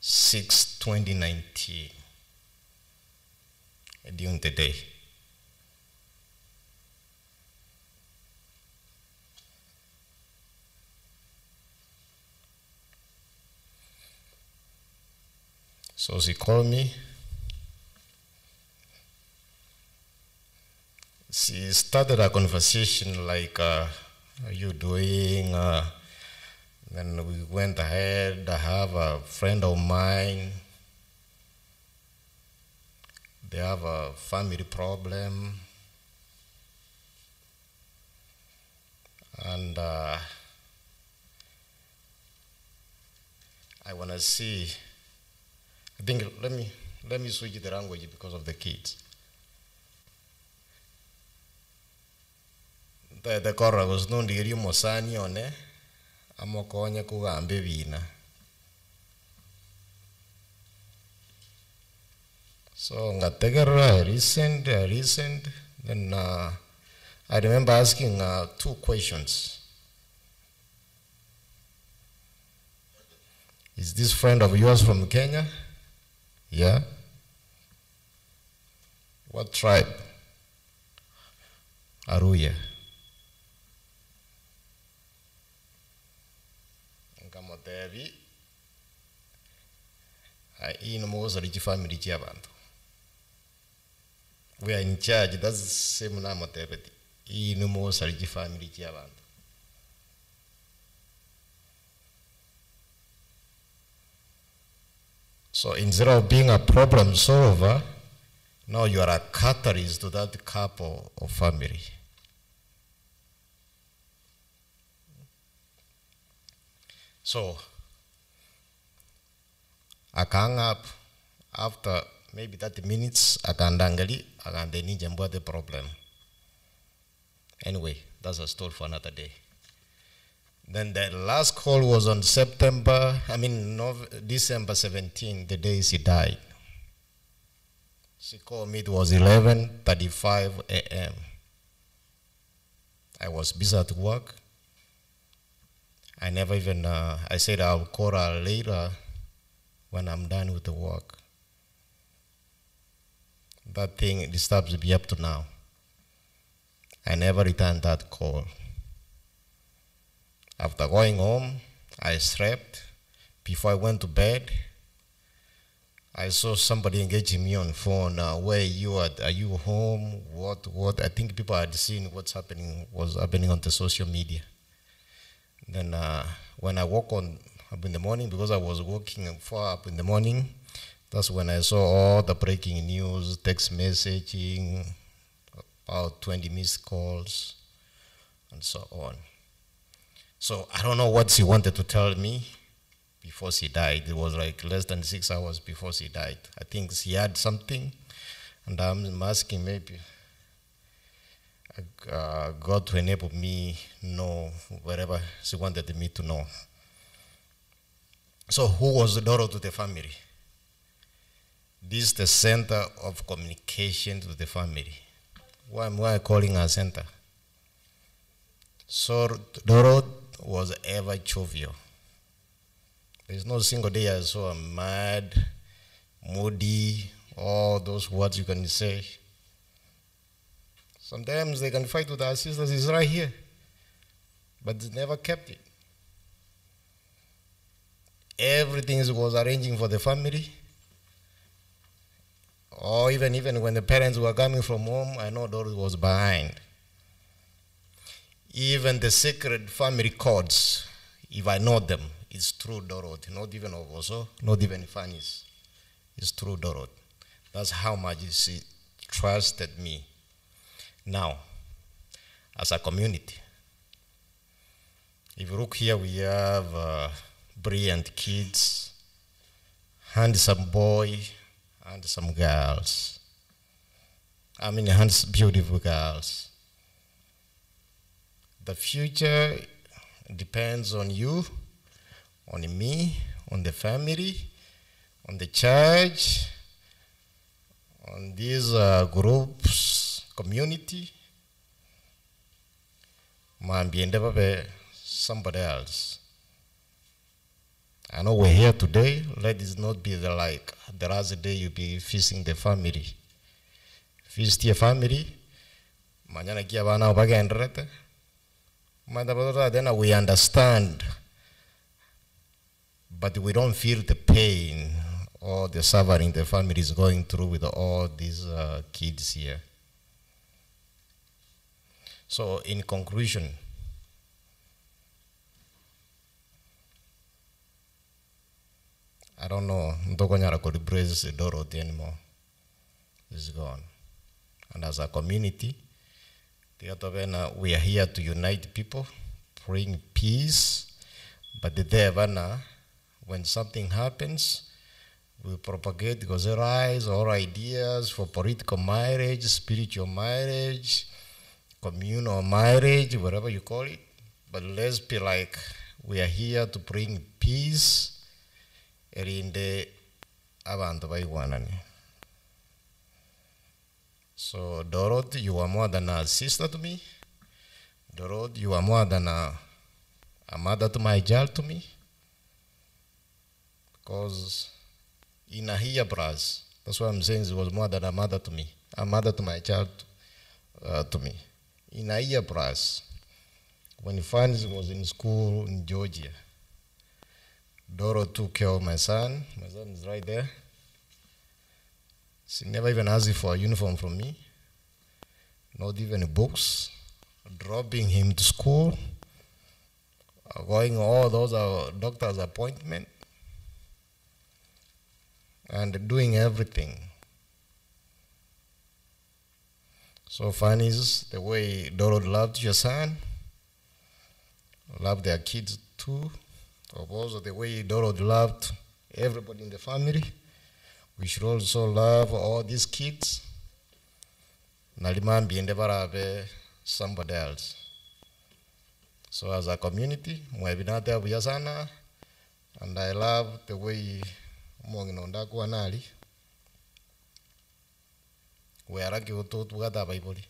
6, 2019, during the day. So she called me. She started a conversation like, how are you doing? Then we went ahead. I have a friend of mine. They have a family problem. And I want to see. I think let me switch the language because of the kids. The corra was known to you mosani one amokonya kugambe vina. So ngategera recent then I remember asking 2 questions. Is this friend of yours from Kenya? Yeah. What tribe? Aruya. Nkamotevi. Ino most rich family chiabantu. We are in charge. That's the same name. Ino most rich family chiabantu. So instead of being a problem solver, now you are a catalyst to that couple or family. So I hang up after maybe 30 minutes, I can ninja the problem. Anyway, that's a story for another day. Then the last call was on December 17, the day she died. She called me, it was 11:35 a.m. I was busy at work. I never even, I said I'll call her later when I'm done with the work. That thing disturbs me up to now. I never returned that call. After going home, I slept. Before I went to bed, I saw somebody engaging me on phone. Where are you at? Are you home? What? I think people had seen was happening on the social media. Then when I woke up in the morning, because I was working far up in the morning, that's when I saw all the breaking news, text messaging, about 20 missed calls, and so on. So I don't know what she wanted to tell me before she died. It was like less than 6 hours before she died. I think she had something, and I'm asking maybe God to enable me know wherever she wanted me to know. So who was Doro to the family? This is the center of communication to the family. Why am I calling her center? So Doro was ever jovial. There's no single day I saw her mad, moody, all those words you can say. Sometimes they can fight with our sisters, it's right here. But they never kept it. Everything was arranging for the family. Or even when the parents were coming from home, I know Doro was behind. Even the sacred family codes, if I know them, it's through Dorothy, not even Ogoso, not even Fanny's. It's through Dorothy. That's how much she trusted me. Now, as a community, if you look here, we have brilliant kids, handsome boy, handsome girls. I mean, handsome, beautiful girls. The future depends on you, on me, on the family, on the church, on these groups, community. Maybe never be somebody else. I know we're here today. Let it not be like the last day you'll be feasting the family. Feast your family. Mañana kia bana ubaga enrete. Then we understand, but we don't feel the pain or the suffering the family is going through with all these kids here. So in conclusion, I don't know, Ndogonyara could praise Dorothy anymore. It's gone. And as a community, we are here to unite people, bring peace, but when something happens, we propagate Gozerais or ideas for political marriage, spiritual marriage, communal marriage, whatever you call it. But let's be like, we are here to bring peace in the abantu baiwanani. So, Dorothy, you are more than a sister to me. Dorothy, you are more than a mother to my child to me. Because in a here, bras, that's why I'm saying it was more than a mother to me. A mother to my child to me. In a year, bras, when Fanny was in school in Georgia, Doro took care of my son. My son is right there. She never even asked for a uniform from me, not even books, dropping him to school, going all those doctor's appointments, and doing everything. So Fanny is the way Doro loved your son, loved their kids too, or also the way Doro loved everybody in the family. We should also love all these kids. Nalimambi and somebody else. So as a community, mwebinata buyasana, and I love the way Monginondaku anali. wera kiutu tugata baibuli.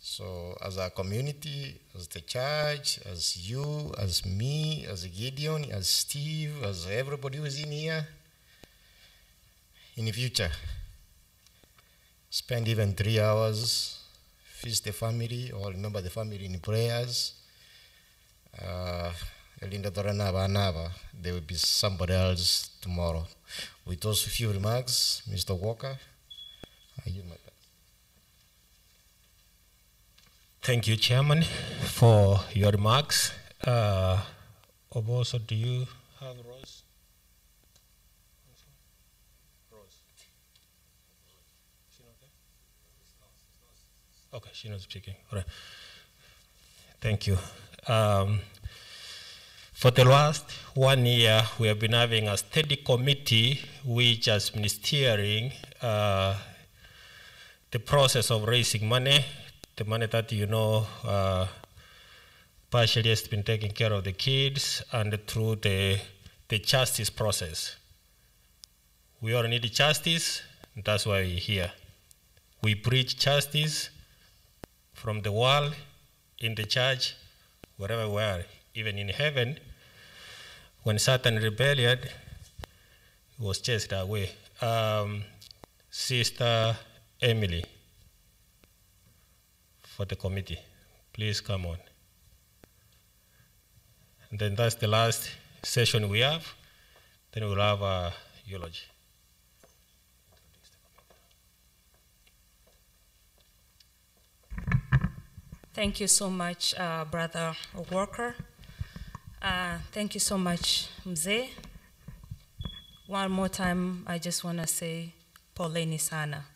So as a community, as the church, as you, as me, as Gideon, as Steve, as everybody who's in here, in the future, spend even 3 hours, feast the family, or remember the family in prayers. There will be somebody else tomorrow. With those few remarks, Mr. Walker, I yield my time. Thank you, Chairman, for your remarks. Oboso, do you have Rose? Rose. Is she not there? Okay, she's not speaking. All right. Thank you. For the last 1 year, we have been having a steady committee which has been steering the process of raising money. The money that partially has been taking care of the kids and through the justice process. We all need justice, and that's why we're here. We preach justice from the world, in the church, wherever we are, even in heaven. When Satan rebelled, it was chased away. Sister Emily, for the committee, please come on. And then that's the last session we have. Then we'll have a eulogy. Thank you so much, Brother Walker. Thank you so much, Mzee. One more time, I just want to say, poleni sana.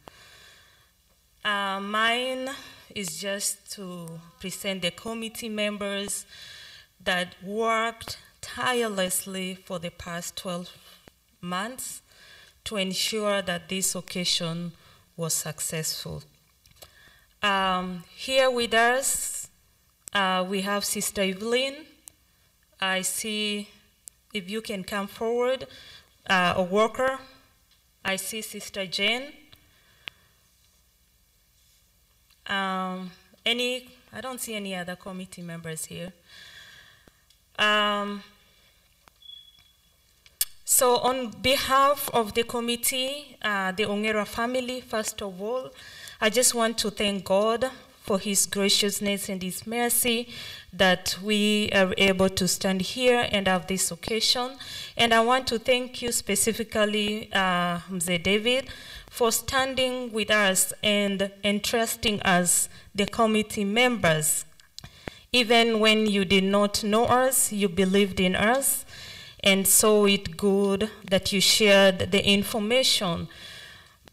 Mine is just to present the committee members that worked tirelessly for the past 12 months to ensure that this occasion was successful. Here with us, we have Sister Evelyn. I see if you can come forward, a worker. I see Sister Jane. I don't see any other committee members here. So on behalf of the committee, the Ongera family, first of all, I just want to thank God for his graciousness and his mercy that we are able to stand here and have this occasion. And I want to thank you specifically, Mzee David, for standing with us and entrusting us, the committee members. Even when you did not know us, you believed in us, and saw it good that you shared the information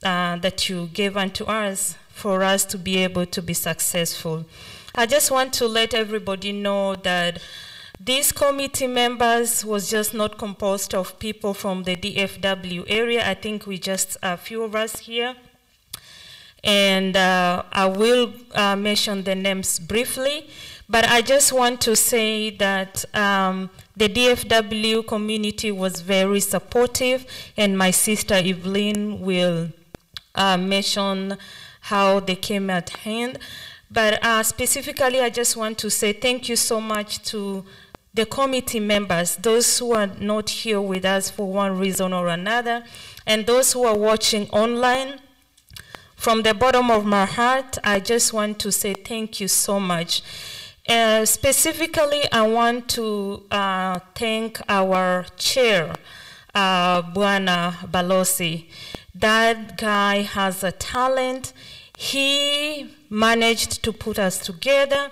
that you gave unto us for us to be able to be successful. I just want to let everybody know that these committee members was just not composed of people from the DFW area. I think we just a few of us here. And I will mention the names briefly, but I just want to say that the DFW community was very supportive, and my sister Evelyn will mention how they came at hand. But specifically, I just want to say thank you so much to the committee members, those who are not here with us for one reason or another, and those who are watching online. From the bottom of my heart, I just want to say thank you so much. Specifically, I want to thank our chair, Bwana Balosi. That guy has a talent. He managed to put us together.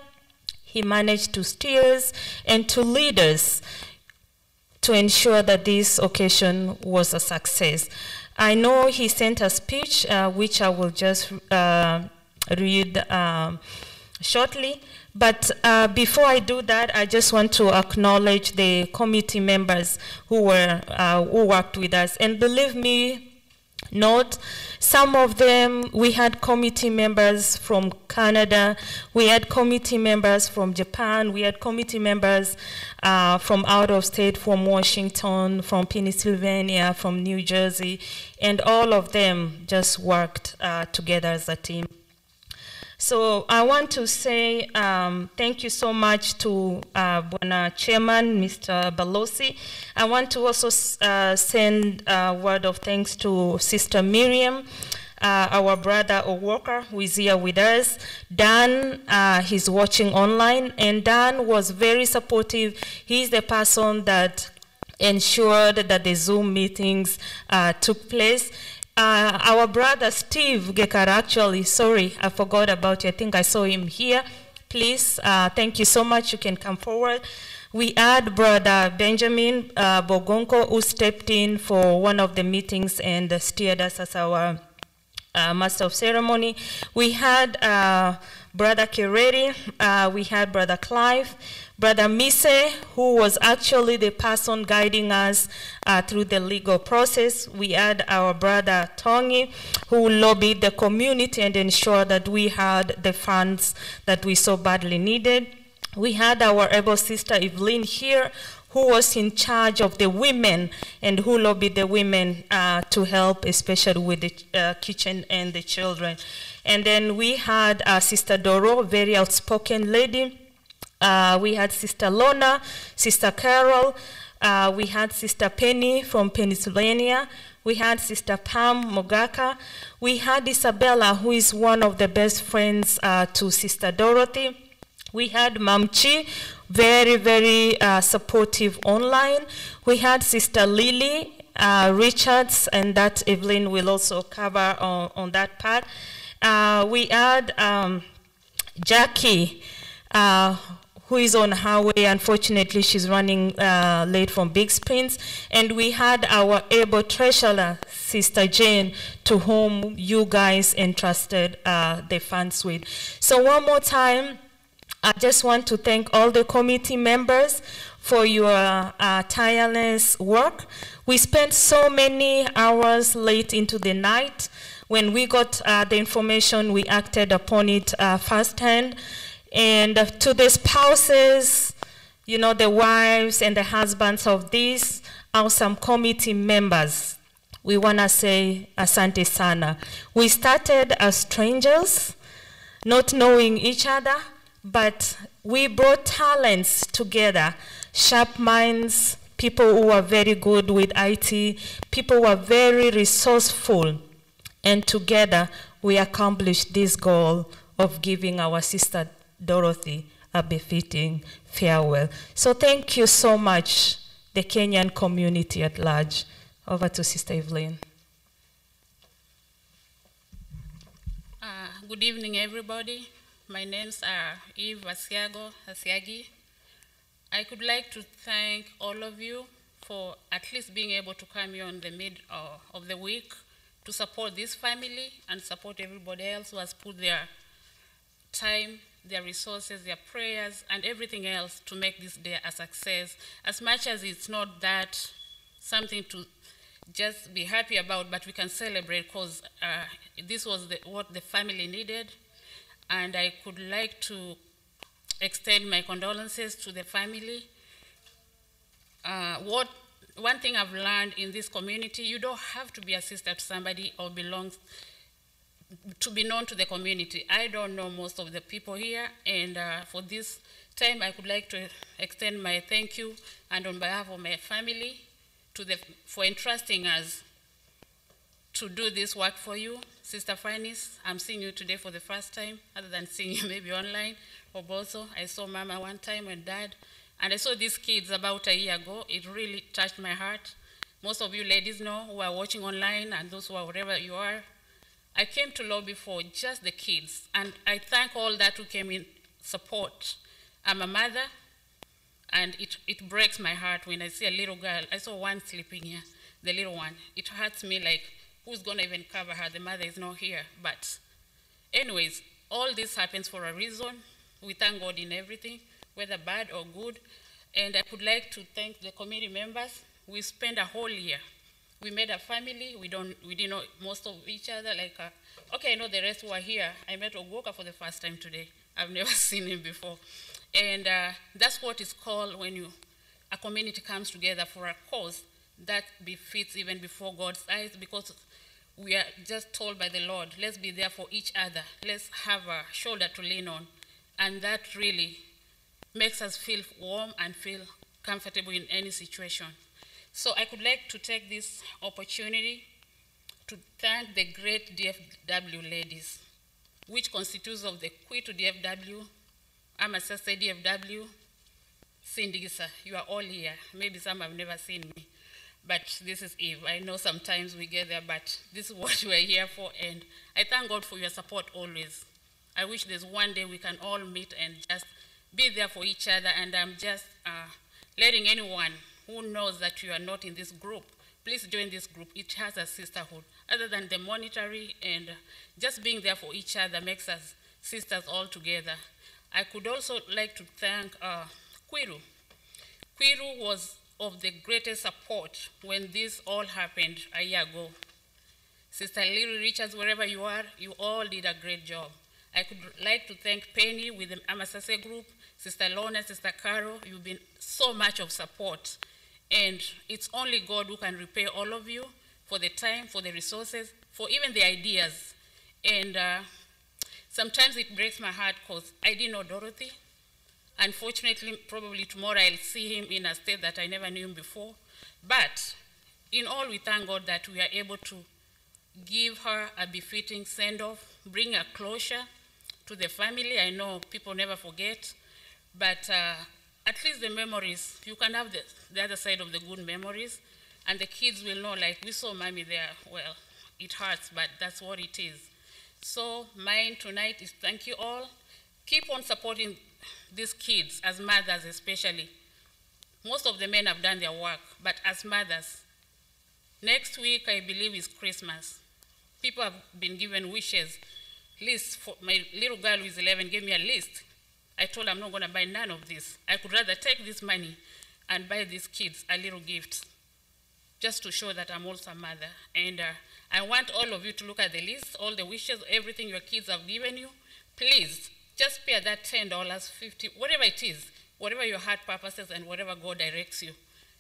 He managed to steer us and to lead us to ensure that this occasion was a success. I know he sent a speech, which I will just read shortly. But before I do that, I just want to acknowledge the committee members who worked with us. And believe me, note. Some of them, we had committee members from Canada, we had committee members from Japan, we had committee members from out of state, from Washington, from Pennsylvania, from New Jersey, and all of them just worked together as a team. So I want to say thank you so much to Bwana Chairman, Mr. Balosi. I want to also send a word of thanks to Sister Miriam, our brother O'Walker, who is here with us. Dan, he's watching online, and Dan was very supportive. He's the person that ensured that the Zoom meetings took place. Our brother Steve Gekar, actually, sorry, I forgot about you. I think I saw him here. Please, thank you so much. You can come forward. We had Brother Benjamin Bogonko, who stepped in for one of the meetings and steered us as our Master of Ceremony. We had Brother Kereri, we had Brother Clive, Brother Mise, who was actually the person guiding us through the legal process. We had our brother Tongi, who lobbied the community and ensured that we had the funds that we so badly needed. We had our able sister Evelyn here, who was in charge of the women and who lobbied the women to help, especially with the kitchen and the children. And then we had Sister Doro, a very outspoken lady. We had Sister Lona, Sister Carol, we had Sister Penny from Pennsylvania, we had Sister Pam Mogaka, we had Isabella, who is one of the best friends to Sister Dorothy. We had Mam Chi, very, very supportive online. We had Sister Lily Richards, and that Evelyn will also cover on that part. We had Jackie, who is on her way. Unfortunately, she's running late from Big Springs. And we had our able treasurer, Sister Jane, to whom you guys entrusted the funds with. So one more time, I just want to thank all the committee members for your tireless work. We spent so many hours late into the night. When we got the information, we acted upon it firsthand. And to the spouses, you know, the wives and the husbands of these awesome committee members, we want to say asante sana. We started as strangers, not knowing each other, but we brought talents together, sharp minds, people who are very good with IT, people who are very resourceful, and together we accomplished this goal of giving our sister Dorothy a befitting farewell. So thank you so much, the Kenyan community at large. Over to Sister Evelyn. Good evening, everybody. My name's Eve Asiagi. I could like to thank all of you for at least being able to come here on the mid of the week to support this family and support everybody else who has put their time, their resources, their prayers, and everything else to make this day a success. As much as it's not that something to just be happy about, but we can celebrate because this was what the family needed. And I could like to extend my condolences to the family. One thing I've learned in this community, you don't have to be a sister to somebody or belong to be known to the community. I don't know most of the people here, and for this time, I would like to extend my thank you, and on behalf of my family, for entrusting us to do this work for you. Sister Frannis, I'm seeing you today for the first time, other than seeing you maybe online or also. I saw Mama one time and Dad, and I saw these kids about a year ago. It really touched my heart. Most of you ladies know who are watching online and those who are wherever you are. I came to lobby for just the kids, and I thank all that who came in support. I'm a mother, and it breaks my heart when I see a little girl. I saw one sleeping here, the little one. It hurts me like, who's gonna even cover her? The mother is not here. But anyways, all this happens for a reason. We thank God in everything, whether bad or good. And I would like to thank the committee members. We spent a whole year We made a family. We didn't know most of each other. Like, okay, I know the rest who are here. I met Ogoka for the first time today. I've never seen him before. And that's what is called when a community comes together for a cause that befits even before God's eyes, because we are just told by the Lord, let's be there for each other. Let's have a shoulder to lean on. And that really makes us feel warm and feel comfortable in any situation. So I could like to take this opportunity to thank the great DFW ladies, which constitutes of the Kwitu DFW, Amasese DFW, Sindisa. You are all here. Maybe some have never seen me, but this is Eve. I know sometimes we get there, but this is what we are here for, and I thank God for your support always. I wish there's one day we can all meet and just be there for each other, and I'm just letting anyone who knows that you are not in this group, please join this group. It has a sisterhood. Other than the monetary and just being there for each other makes us sisters all together. I could also like to thank Kwiru. Kwiru was of the greatest support when this all happened a year ago. Sister Lily Richards, wherever you are, you all did a great job. I could like to thank Penny with the Amasese group, Sister Lorna, Sister Carol. You've been so much of support. And it's only God who can repay all of you for the time, for the resources, for even the ideas. And sometimes it breaks my heart because I didn't know Dorothy. Unfortunately, probably tomorrow I'll see him in a state that I never knew him before. But in all, we thank God that we are able to give her a befitting send-off, bring a closure to the family. I know people never forget, but at least the memories, you can have the other side of the good memories, and the kids will know, like, we saw Mommy there. Well, it hurts, but that's what it is. So mine tonight is thank you all. Keep on supporting these kids, as mothers especially. Most of the men have done their work, but as mothers, next week I believe is Christmas. People have been given wishes, lists. For my little girl who is 11 gave me a list. I told her I'm not going to buy none of this. I could rather take this money and buy these kids a little gift, just to show that I'm also a mother. And I want all of you to look at the list, all the wishes, everything your kids have given you. Please, just spare that $10, $50, whatever it is, whatever your heart purposes and whatever God directs you.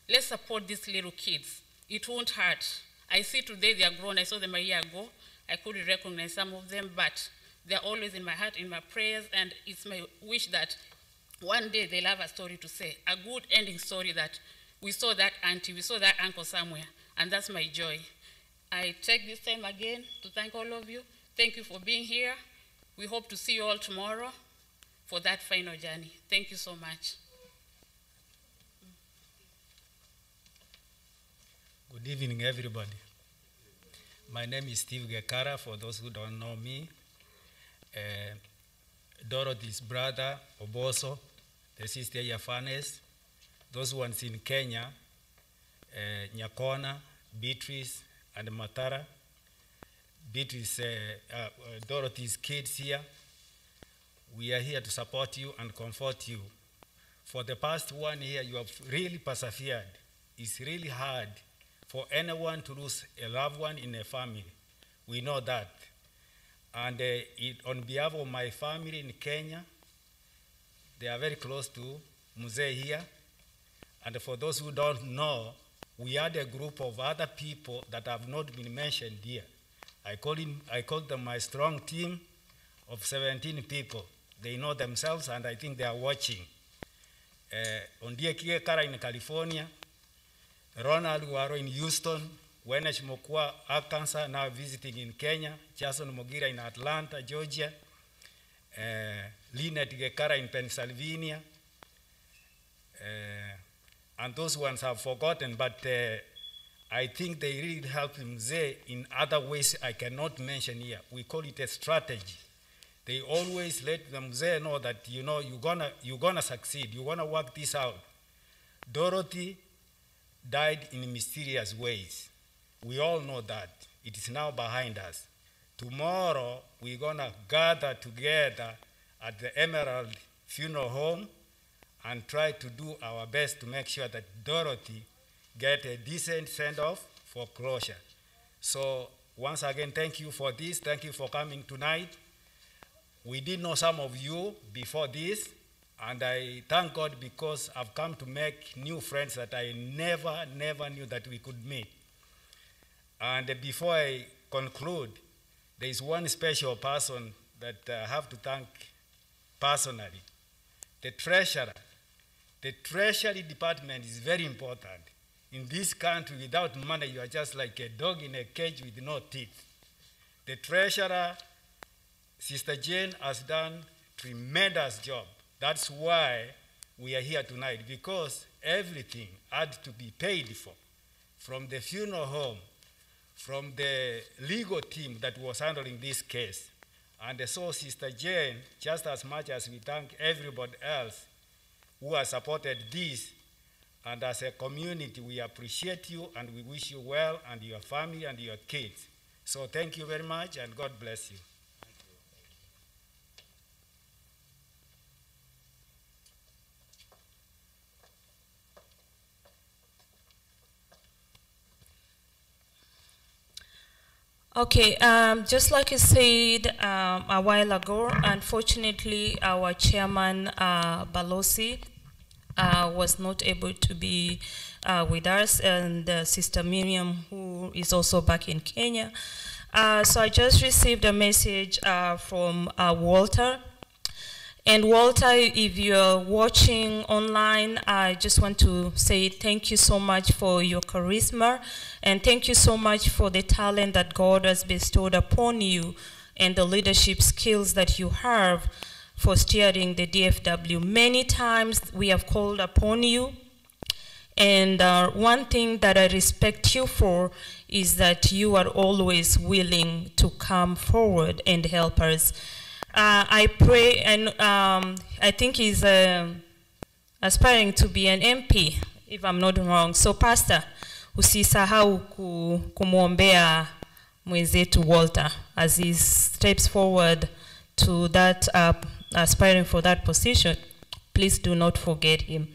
Let's support these little kids. It won't hurt. I see today they are grown. I saw them a year ago. I couldn't recognize some of them, but they're always in my heart, in my prayers, and it's my wish that one day they'll have a story to say, a good ending story that we saw that auntie, we saw that uncle somewhere, and that's my joy. I take this time again to thank all of you. Thank you for being here. We hope to see you all tomorrow for that final journey. Thank you so much. Good evening, everybody. My name is Steve Gekara, for those who don't know me. Dorothy's brother, Oboso, the sister Yafanes, those ones in Kenya, Nyakona, Beatrice, and Matara. Beatrice, Dorothy's kids here. We are here to support you and comfort you. For the past 1 year, you have really persevered. It's really hard for anyone to lose a loved one in a family. We know that. And on behalf of my family in Kenya, they are very close to Mzee here. And for those who don't know, we had a group of other people that have not been mentioned here. I call them my strong team of 17 people. They know themselves, and I think they are watching. Ondie Kara in California, Ronald Waro in Houston, Wenesh Mokwa, Arkansas, now visiting in Kenya, Jason Mogira in Atlanta, Georgia, Lynette Gekara in Pennsylvania, and those ones have forgotten, but I think they really helped Mzee in other ways I cannot mention here. We call it a strategy. They always let the Mzee know that, you know, you're gonna succeed, you're gonna work this out. Dorothy died in mysterious ways. We all know that. It is now behind us. Tomorrow, we're gonna gather together at the Emerald Funeral Home and try to do our best to make sure that Dorothy get a decent send-off for closure. So once again, thank you for this. Thank you for coming tonight. We did know some of you before this, and I thank God because I've come to make new friends that I never knew that we could meet. And before I conclude, there is one special person that I have to thank personally, the treasurer. The treasury department is very important. In this country, without money, you are just like a dog in a cage with no teeth. The treasurer, Sister Jane, has done a tremendous job. That's why we are here tonight, because everything had to be paid for, from the funeral home, from the legal team that was handling this case. And so Sister Jane, just as much as we thank everybody else who has supported this, and as a community, we appreciate you and we wish you well and your family and your kids. So thank you very much and God bless you. Okay, just like you said a while ago, unfortunately, our chairman, Balosi, was not able to be with us, and Sister Miriam, who is also back in Kenya. So I just received a message from Walter. And Walter, if you're watching online, I just want to say thank you so much for your charisma, and thank you so much for the talent that God has bestowed upon you and the leadership skills that you have for steering the DFW. Many times we have called upon you, and one thing that I respect you for is that you are always willing to come forward and help us. I pray, and I think he's aspiring to be an MP, if I'm not wrong. So Pastor, usisahau kumwombea mwenzetu Walter as he steps forward to that, aspiring for that position. Please do not forget him.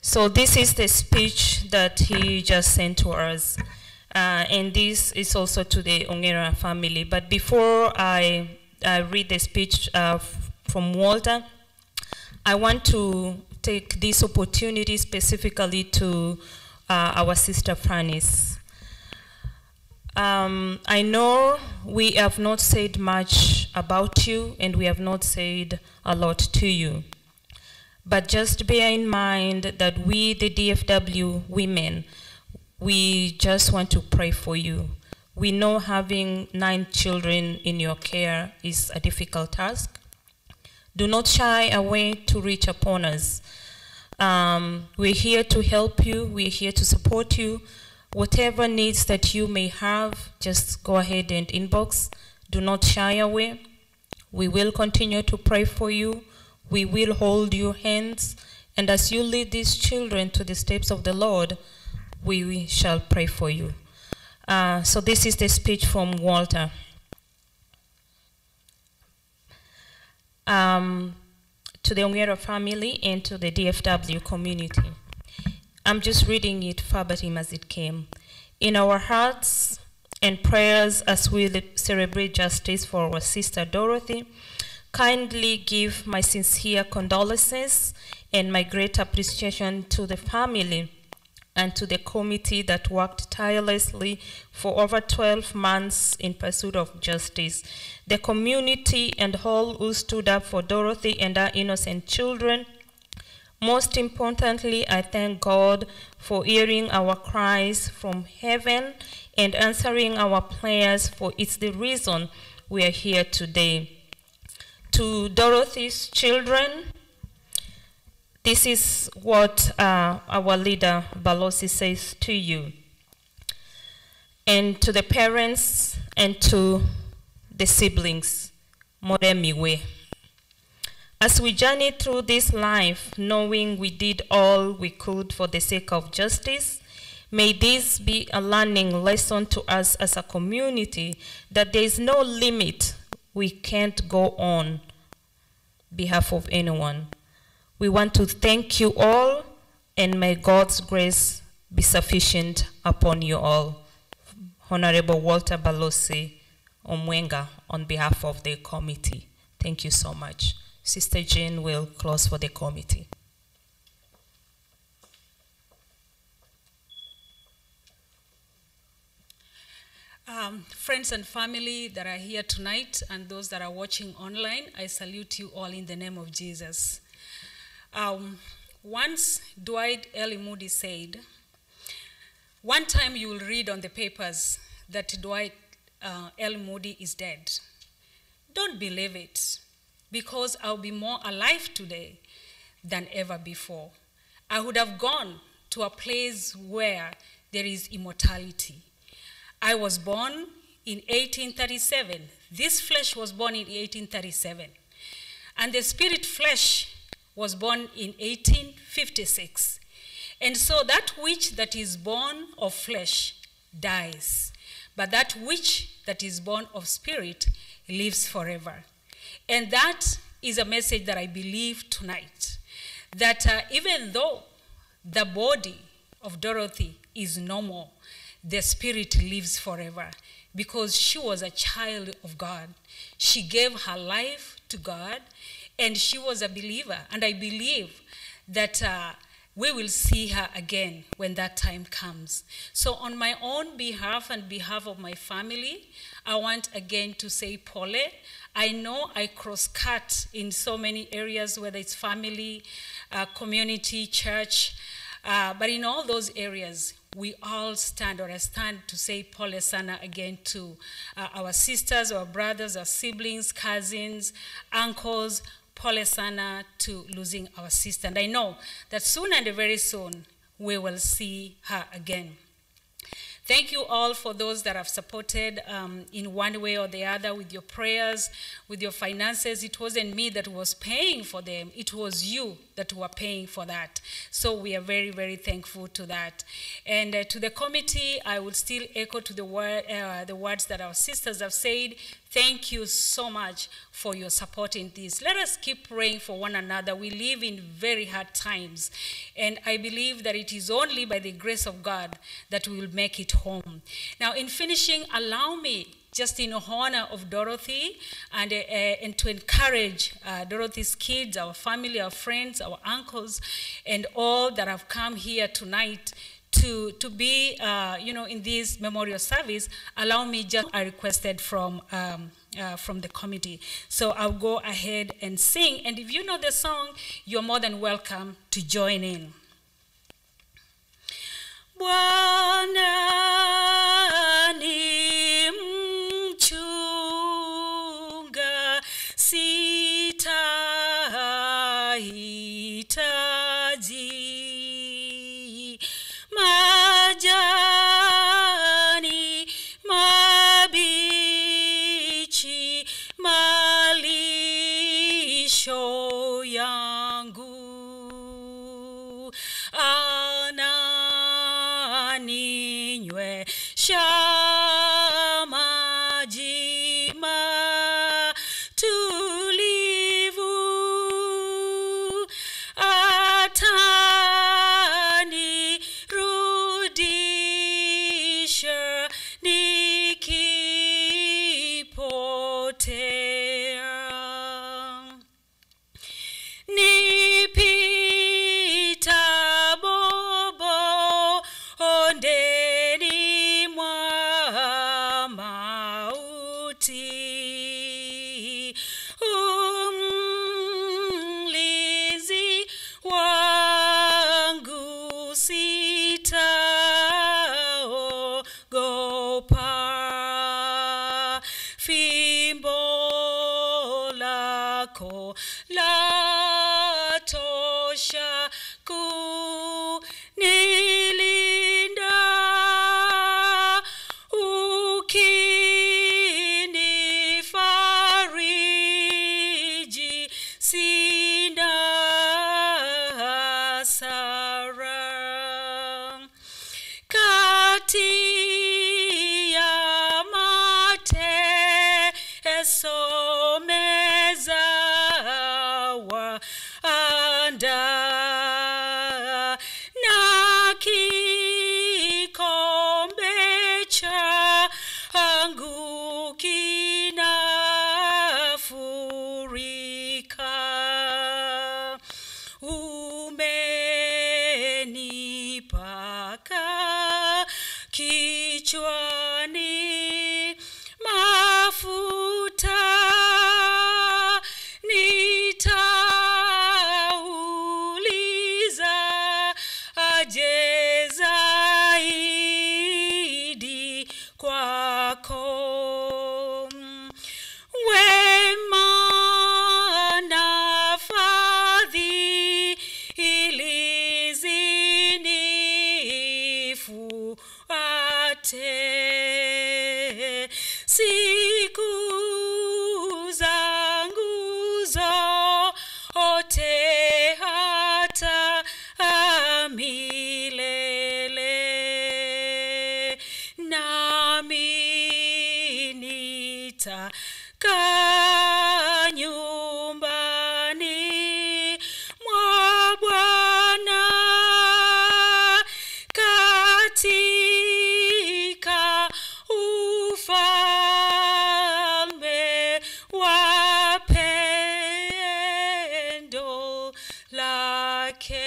So this is the speech that he just sent to us. And this is also to the Ongera family. But before I read the speech from Walter, I want to take this opportunity specifically to our sister Frannis. I know we have not said much about you, and we have not said a lot to you. But just bear in mind that we, the DFW women, we just want to pray for you. We know having 9 children in your care is a difficult task. Do not shy away to reach upon us. We're here to help you. We're here to support you. Whatever needs that you may have, just go ahead and inbox. Do not shy away. We will continue to pray for you. We will hold your hands. And as you lead these children to the steps of the Lord, we shall pray for you. So this is the speech from Walter. To the Ongera family and to the DFW community. I'm just reading it verbatim as it came. In our hearts and prayers as we celebrate justice for our sister Dorothy, kindly give my sincere condolences and my great appreciation to the family and to the committee that worked tirelessly for over 12 months in pursuit of justice. The community and all who stood up for Dorothy and her innocent children. Most importantly, I thank God for hearing our cries from heaven and answering our prayers, for it's the reason we are here today. To Dorothy's children, this is what our leader Balosi says to you. And to the parents and to the siblings, Moremiwe. As we journey through this life, knowing we did all we could for the sake of justice, may this be a learning lesson to us as a community that there is no limit we can't go on behalf of anyone. We want to thank you all, and may God's grace be sufficient upon you all. Honorable Walter Balosi Omwenga, on behalf of the committee. Thank you so much. Sister Jane will close for the committee. Friends and family that are here tonight and those that are watching online, I salute you all in the name of Jesus. Once Dwight L. Moody said, one time you will read on the papers that Dwight L. Moody is dead. Don't believe it, because I'll be more alive today than ever before. I would have gone to a place where there is immortality. I was born in 1837. This flesh was born in 1837. And the spirit flesh was born in 1856. And so that which that is born of flesh dies, but that which that is born of spirit lives forever. And that is a message that I believe tonight, that even though the body of Dorothy is no more, the spirit lives forever, because she was a child of God. She gave her life to God, and she was a believer. And I believe that we will see her again when that time comes. So on my own behalf and behalf of my family, I want again to say pole. I know I cross-cut in so many areas, whether it's family, community, church, but in all those areas, we all stand, or I stand to say pole sana again to our sisters, our brothers, our siblings, cousins, uncles, pole sana to losing our sister. And I know that soon and very soon, we will see her again. Thank you all for those that have supported in one way or the other with your prayers, with your finances. It wasn't me that was paying for them. It was you that were paying for that. So we are very, very thankful to that. And to the committee, I will still echo to the words that our sisters have said. Thank you so much for your support in this. Let us keep praying for one another. We live in very hard times, and I believe that it is only by the grace of God that we will make it home. Now, in finishing, allow me, just in honor of Dorothy, and to encourage Dorothy's kids, our family, our friends, our uncles, and all that have come here tonight to be, in this memorial service. Allow me just, I requested from the committee. So I'll go ahead and sing. And if you know the song, you're more than welcome to join in. Bwana ni mchunga, sitahitaji majani mabichi, malisho yangu ananinywesha maji matulivu, atanirudisha nikipotea. Nipita bobo ondeni mwa mauti, mlinzi wangu sitaogopa, fimbo lako latosha kunilinda, ukinifariji sina hasara. Kati ya mateso meza waandaa, na kichwani mafuta nitauliza aje zaidi kwako wema na fadhili zinifuate siku zangu zote hata milele nami nitakaa nyumbani mwa Bwana katika ufalme wa pendo lake.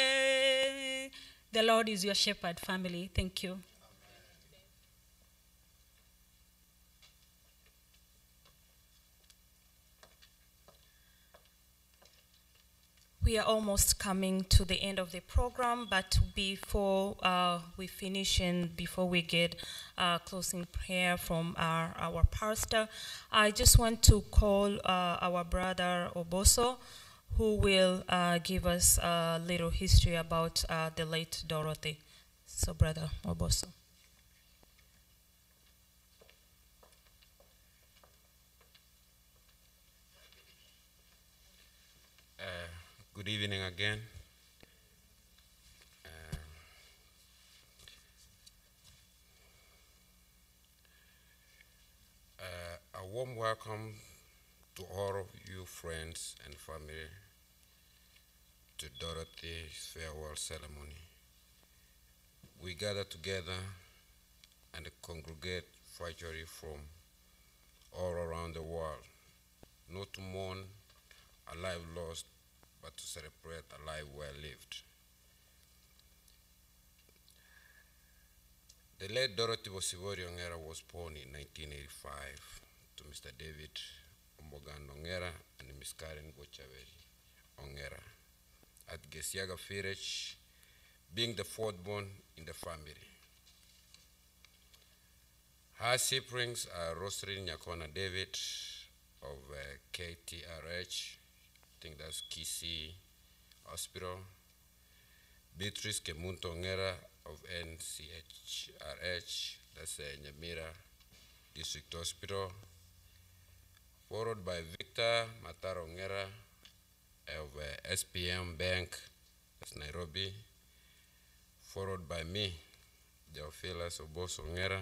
The Lord is your shepherd, family. Thank you. We are almost coming to the end of the program, but before we finish and before we get closing prayer from our pastor, I just want to call our brother Oboso, who will give us a little history about the late Dorothy. So, Brother Oboso. Good evening again. A warm welcome to all of you friends and family to Dorothy's farewell ceremony. We gather together and congregate virtually from all around the world, not to mourn a life lost, but to celebrate a life well lived. The late Dorothy Bosibori Ongera was born in 1985 to Mr. David Ombogan Ongera and Miss Karen Bochaveri Ongera at Gesiaga Village, being the fourth born in the family. Her siblings are Rosalyn Nyakona David of KTRH, I think that's Kisii Hospital, Beatrice Kemunto Ongera of NCHRH, that's Nyamira District Hospital, followed by Victor Mataro Ongera of SPM Bank, that's Nairobi, followed by me, Theophilus Oboso Ongera,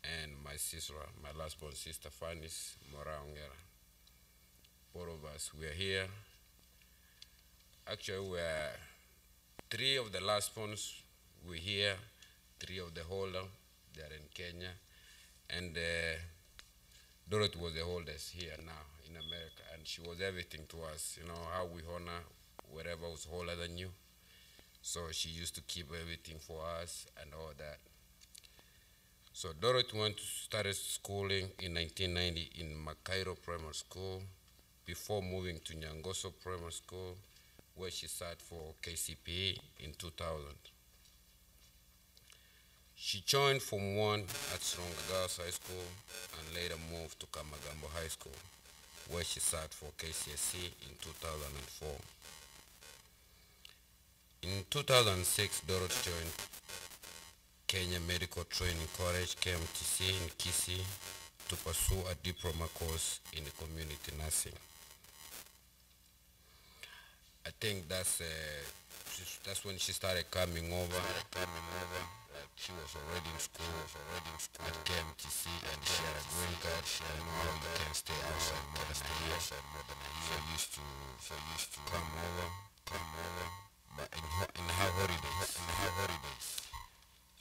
and my sister, my last born sister, Fanis Mora Ongera. Four of us, we are here. Actually, we are three of the last ones, we're here, three of the older, they are in Kenya, and Dorothy was the oldest here now in America, and she was everything to us, you know, how we honor whatever was older than you. So she used to keep everything for us and all that. So Dorothy went to start schooling in 1990 in Makairo Primary School before moving to Nyangoso Primary School, where she sat for KCPE in 2000. She joined Form 1 at Songa Girls High School and later moved to Kamagambo High School, where she sat for KCSE in 2004. In 2006, Dorothy joined Kenya Medical Training College, KMTC, in Kisii to pursue a diploma course in community nursing. I think that's when she started coming over. She was already in school at KMTC, and she had a green card, and now you can stay outside more than a year. So used to come over, but in her holidays.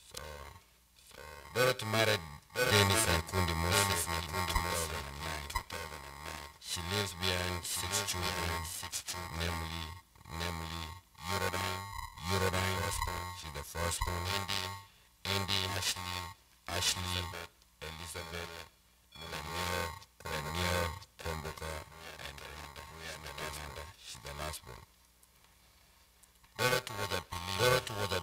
So Dorothy married Dennis and Kundi Moses in 2009. She leaves behind 6 children, namely Eurodine, she's the first one, Andy, Ashley, Ashley, Elizabeth, Mulaniro, Renier, Komboka, and Renanda. She's the last one. Dorothy was a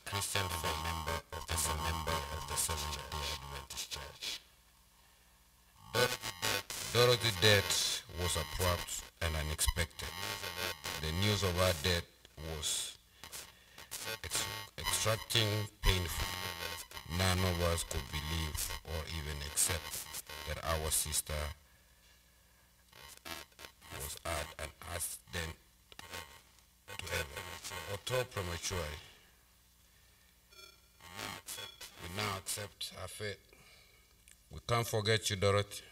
Christian faith member of the Seventh-day Adventist Church. Dorothy's death was abrupt and unexpected. The news of her death was extracting painful. None of us could believe or even accept that our sister was at an accident to heaven, although prematurely. We now accept our fate. We can't forget you, Dorothy.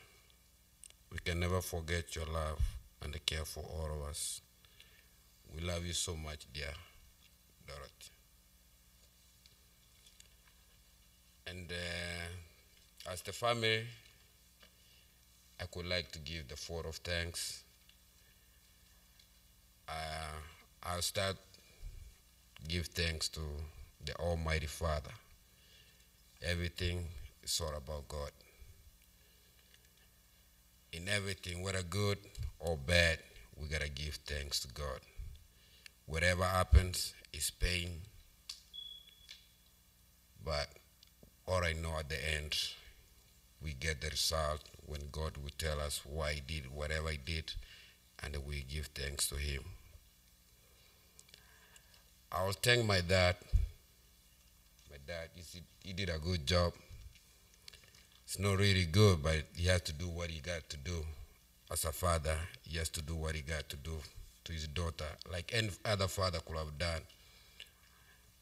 We can never forget your love and the care for all of us. We love you so much, dear Dorothy. And as the family, I could like to give the vote of thanks. I'll start give thanks to the Almighty Father. Everything is all about God. In everything, whether good or bad, we gotta give thanks to God. Whatever happens is pain, but all I know at the end, we get the result when God will tell us why He did whatever He did, and we give thanks to Him. I'll thank my dad. My dad, he did a good job. It's not really good, but he has to do what he got to do. As a father, he has to do what he got to do to his daughter, like any other father could have done.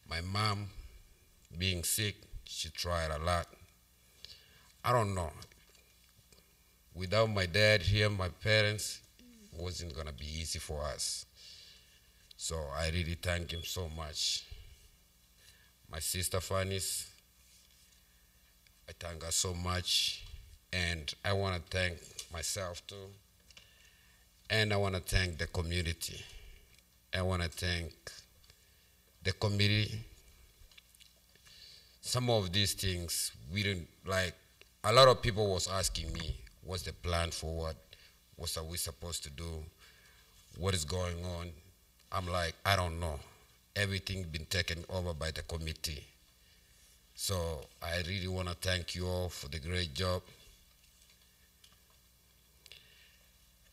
My mom, being sick, she tried a lot. I don't know. Without my dad here, my parents, it wasn't gonna be easy for us. So I really thank him so much. My sister Fanny's, I thank her so much. And I want to thank myself too. And I want to thank the community. I want to thank the committee. Some of these things we didn't like. A lot of people was asking me, what's the plan for what are we supposed to do? What is going on? I'm like, I don't know. Everything been taken over by the committee. So I really want to thank you all for the great job.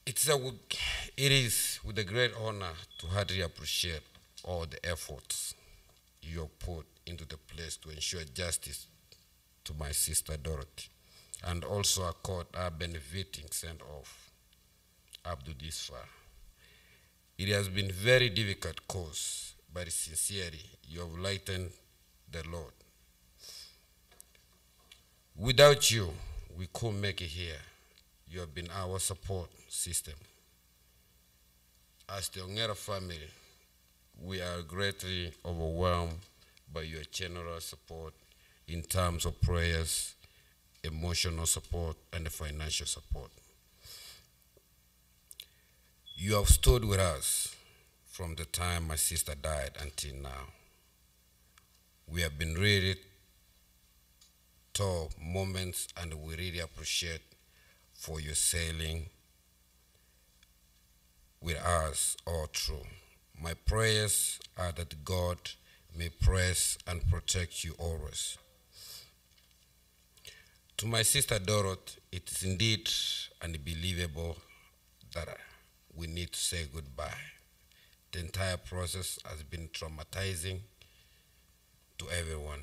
It is with a great honor to heartily appreciate all the efforts you have put into the place to ensure justice to my sister Dorothy, and also accord our benefiting send-off up to this far. It has been very difficult cause, but sincerely, you have lightened the load. Without you, we couldn't make it here. You have been our support system. As the Ongera family, we are greatly overwhelmed by your generous support in terms of prayers, emotional support, and financial support. You have stood with us from the time my sister died until now. We have been really tough moments, and we really appreciate for your sailing with us all through. My prayers are that God may bless and protect you always. To my sister Dorothy, it is indeed unbelievable that we need to say goodbye. The entire process has been traumatizing to everyone.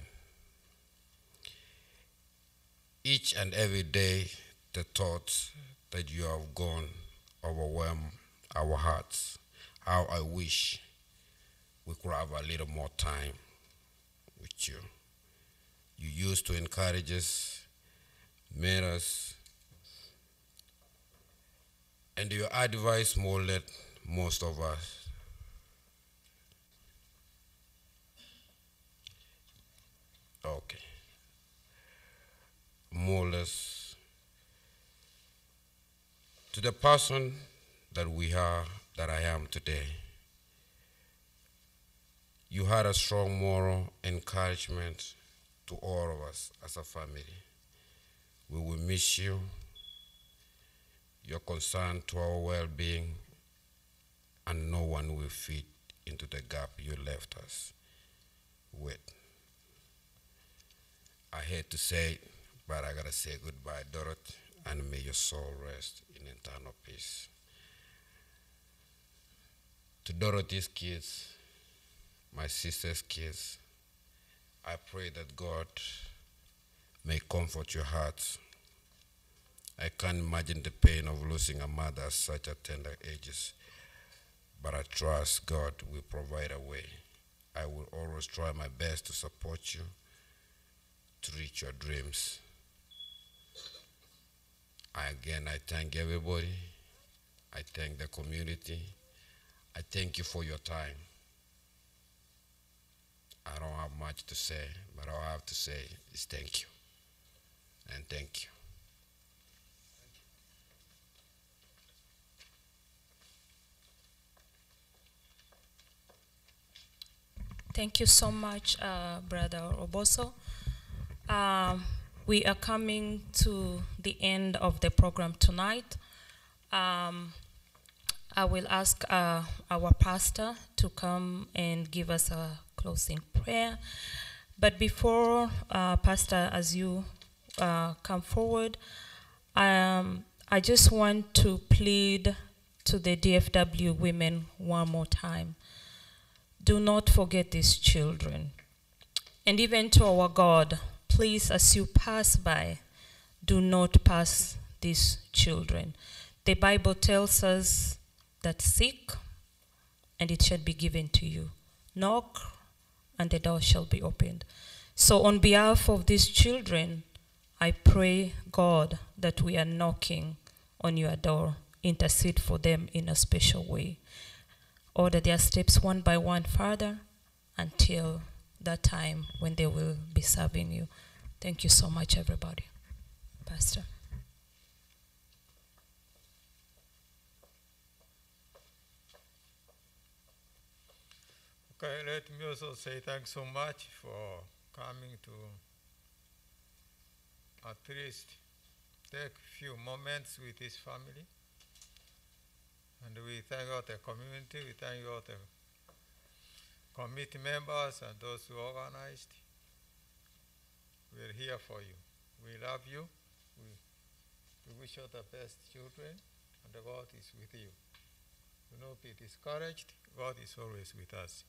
Each and every day, the thoughts that you have gone overwhelm our hearts. How I wish we could have a little more time with you. You used to encourage us, made us, and your advice molded most of us. Okay. Mold us to the person that we are, that I am today. You had a strong moral encouragement to all of us as a family. We will miss you. Your concern to our well-being, and no one will fit into the gap you left us with. I hate to say it, but I gotta say goodbye, Dorothy, and may your soul rest in eternal peace. To Dorothy's kids, my sister's kids, I pray that God may comfort your hearts. I can't imagine the pain of losing a mother at such a tender ages, but I trust God will provide a way. I will always try my best to support you to reach your dreams. I thank everybody. I thank the community. I thank you for your time. I don't have much to say, but all I have to say is thank you. And thank you. Thank you so much, Brother Oboso. We are coming to the end of the program tonight. I will ask our pastor to come and give us a closing prayer. But before, Pastor, as you come forward, I just want to plead to the DFW women one more time. Do not forget these children. And even to our God, please, as you pass by, do not pass these children. The Bible tells us that seek, and it shall be given to you. Knock, and the door shall be opened. So on behalf of these children, I pray, God, that we are knocking on your door. Intercede for them in a special way. Order their steps one by one, Father, until that time when they will be serving you. Thank you so much, everybody. Pastor. Okay, let me also say thanks so much for coming to at least take a few moments with this family. And we thank all the community, we thank all the committee members and those who organized. We're here for you. We love you. We wish you the best children, and God is with you. Do not be discouraged. God is always with us.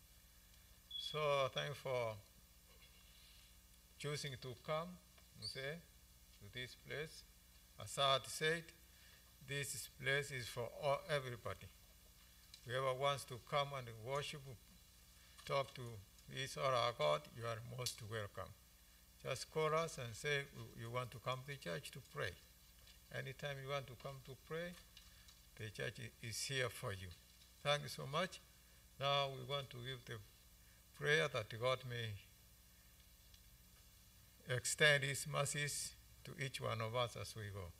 So thank you for choosing to come, Muse, to this place. As I said, this place is for everybody. Whoever wants to come and worship, talk to his or our God, you are most welcome. Just call us and say you want to come to church to pray. Anytime you want to come to pray, the church is here for you. Thank you so much. Now we want to give the prayer that God may extend his mercies to each one of us as we go.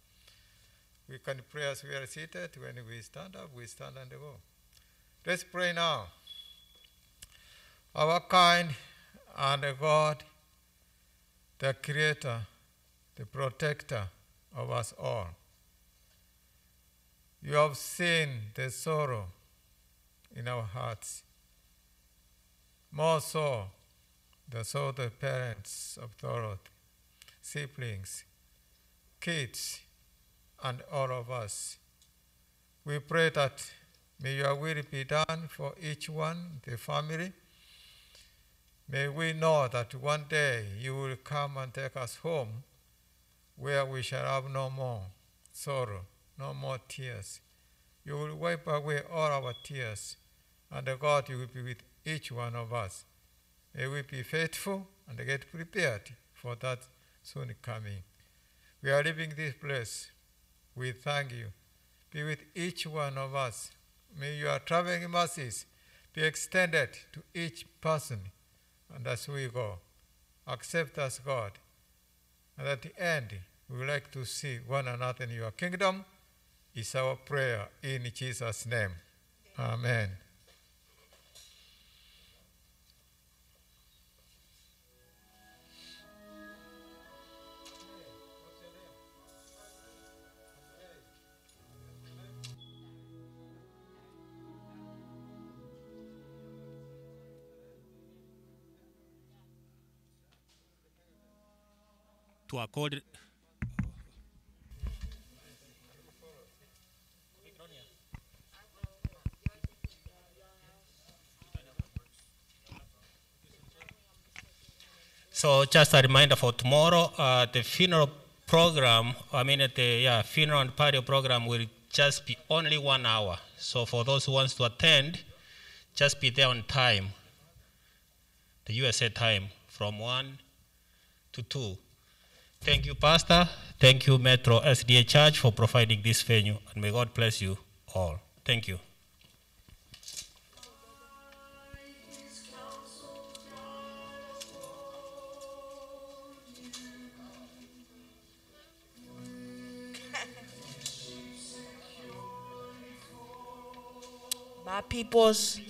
We can pray as we are seated. When we stand up, we stand and go. Let's pray now. Our kind and God, the Creator, the Protector of us all, you have seen the sorrow in our hearts. More so, the sorrow of the parents of Dorothy, siblings, kids, and all of us. We pray that may your will be done for each one, the family. May we know that one day you will come and take us home where we shall have no more sorrow, no more tears. You will wipe away all our tears, and God, you will be with each one of us. May we be faithful and get prepared for that soon coming. We are leaving this place. We thank you. Be with each one of us. May your traveling mercies be extended to each person. And as we go, accept us, God. And at the end, we would like to see one another in your kingdom. Is our prayer in Jesus' name. Amen. to accord. So just a reminder for tomorrow, the funeral program, funeral and party program will just be only 1 hour. So for those who wants to attend, just be there on time, the USA time, from 1 to 2. Thank you, Pastor. Thank you, Metro SDA Church, for providing this venue, and may God bless you all. Thank you. My peoples,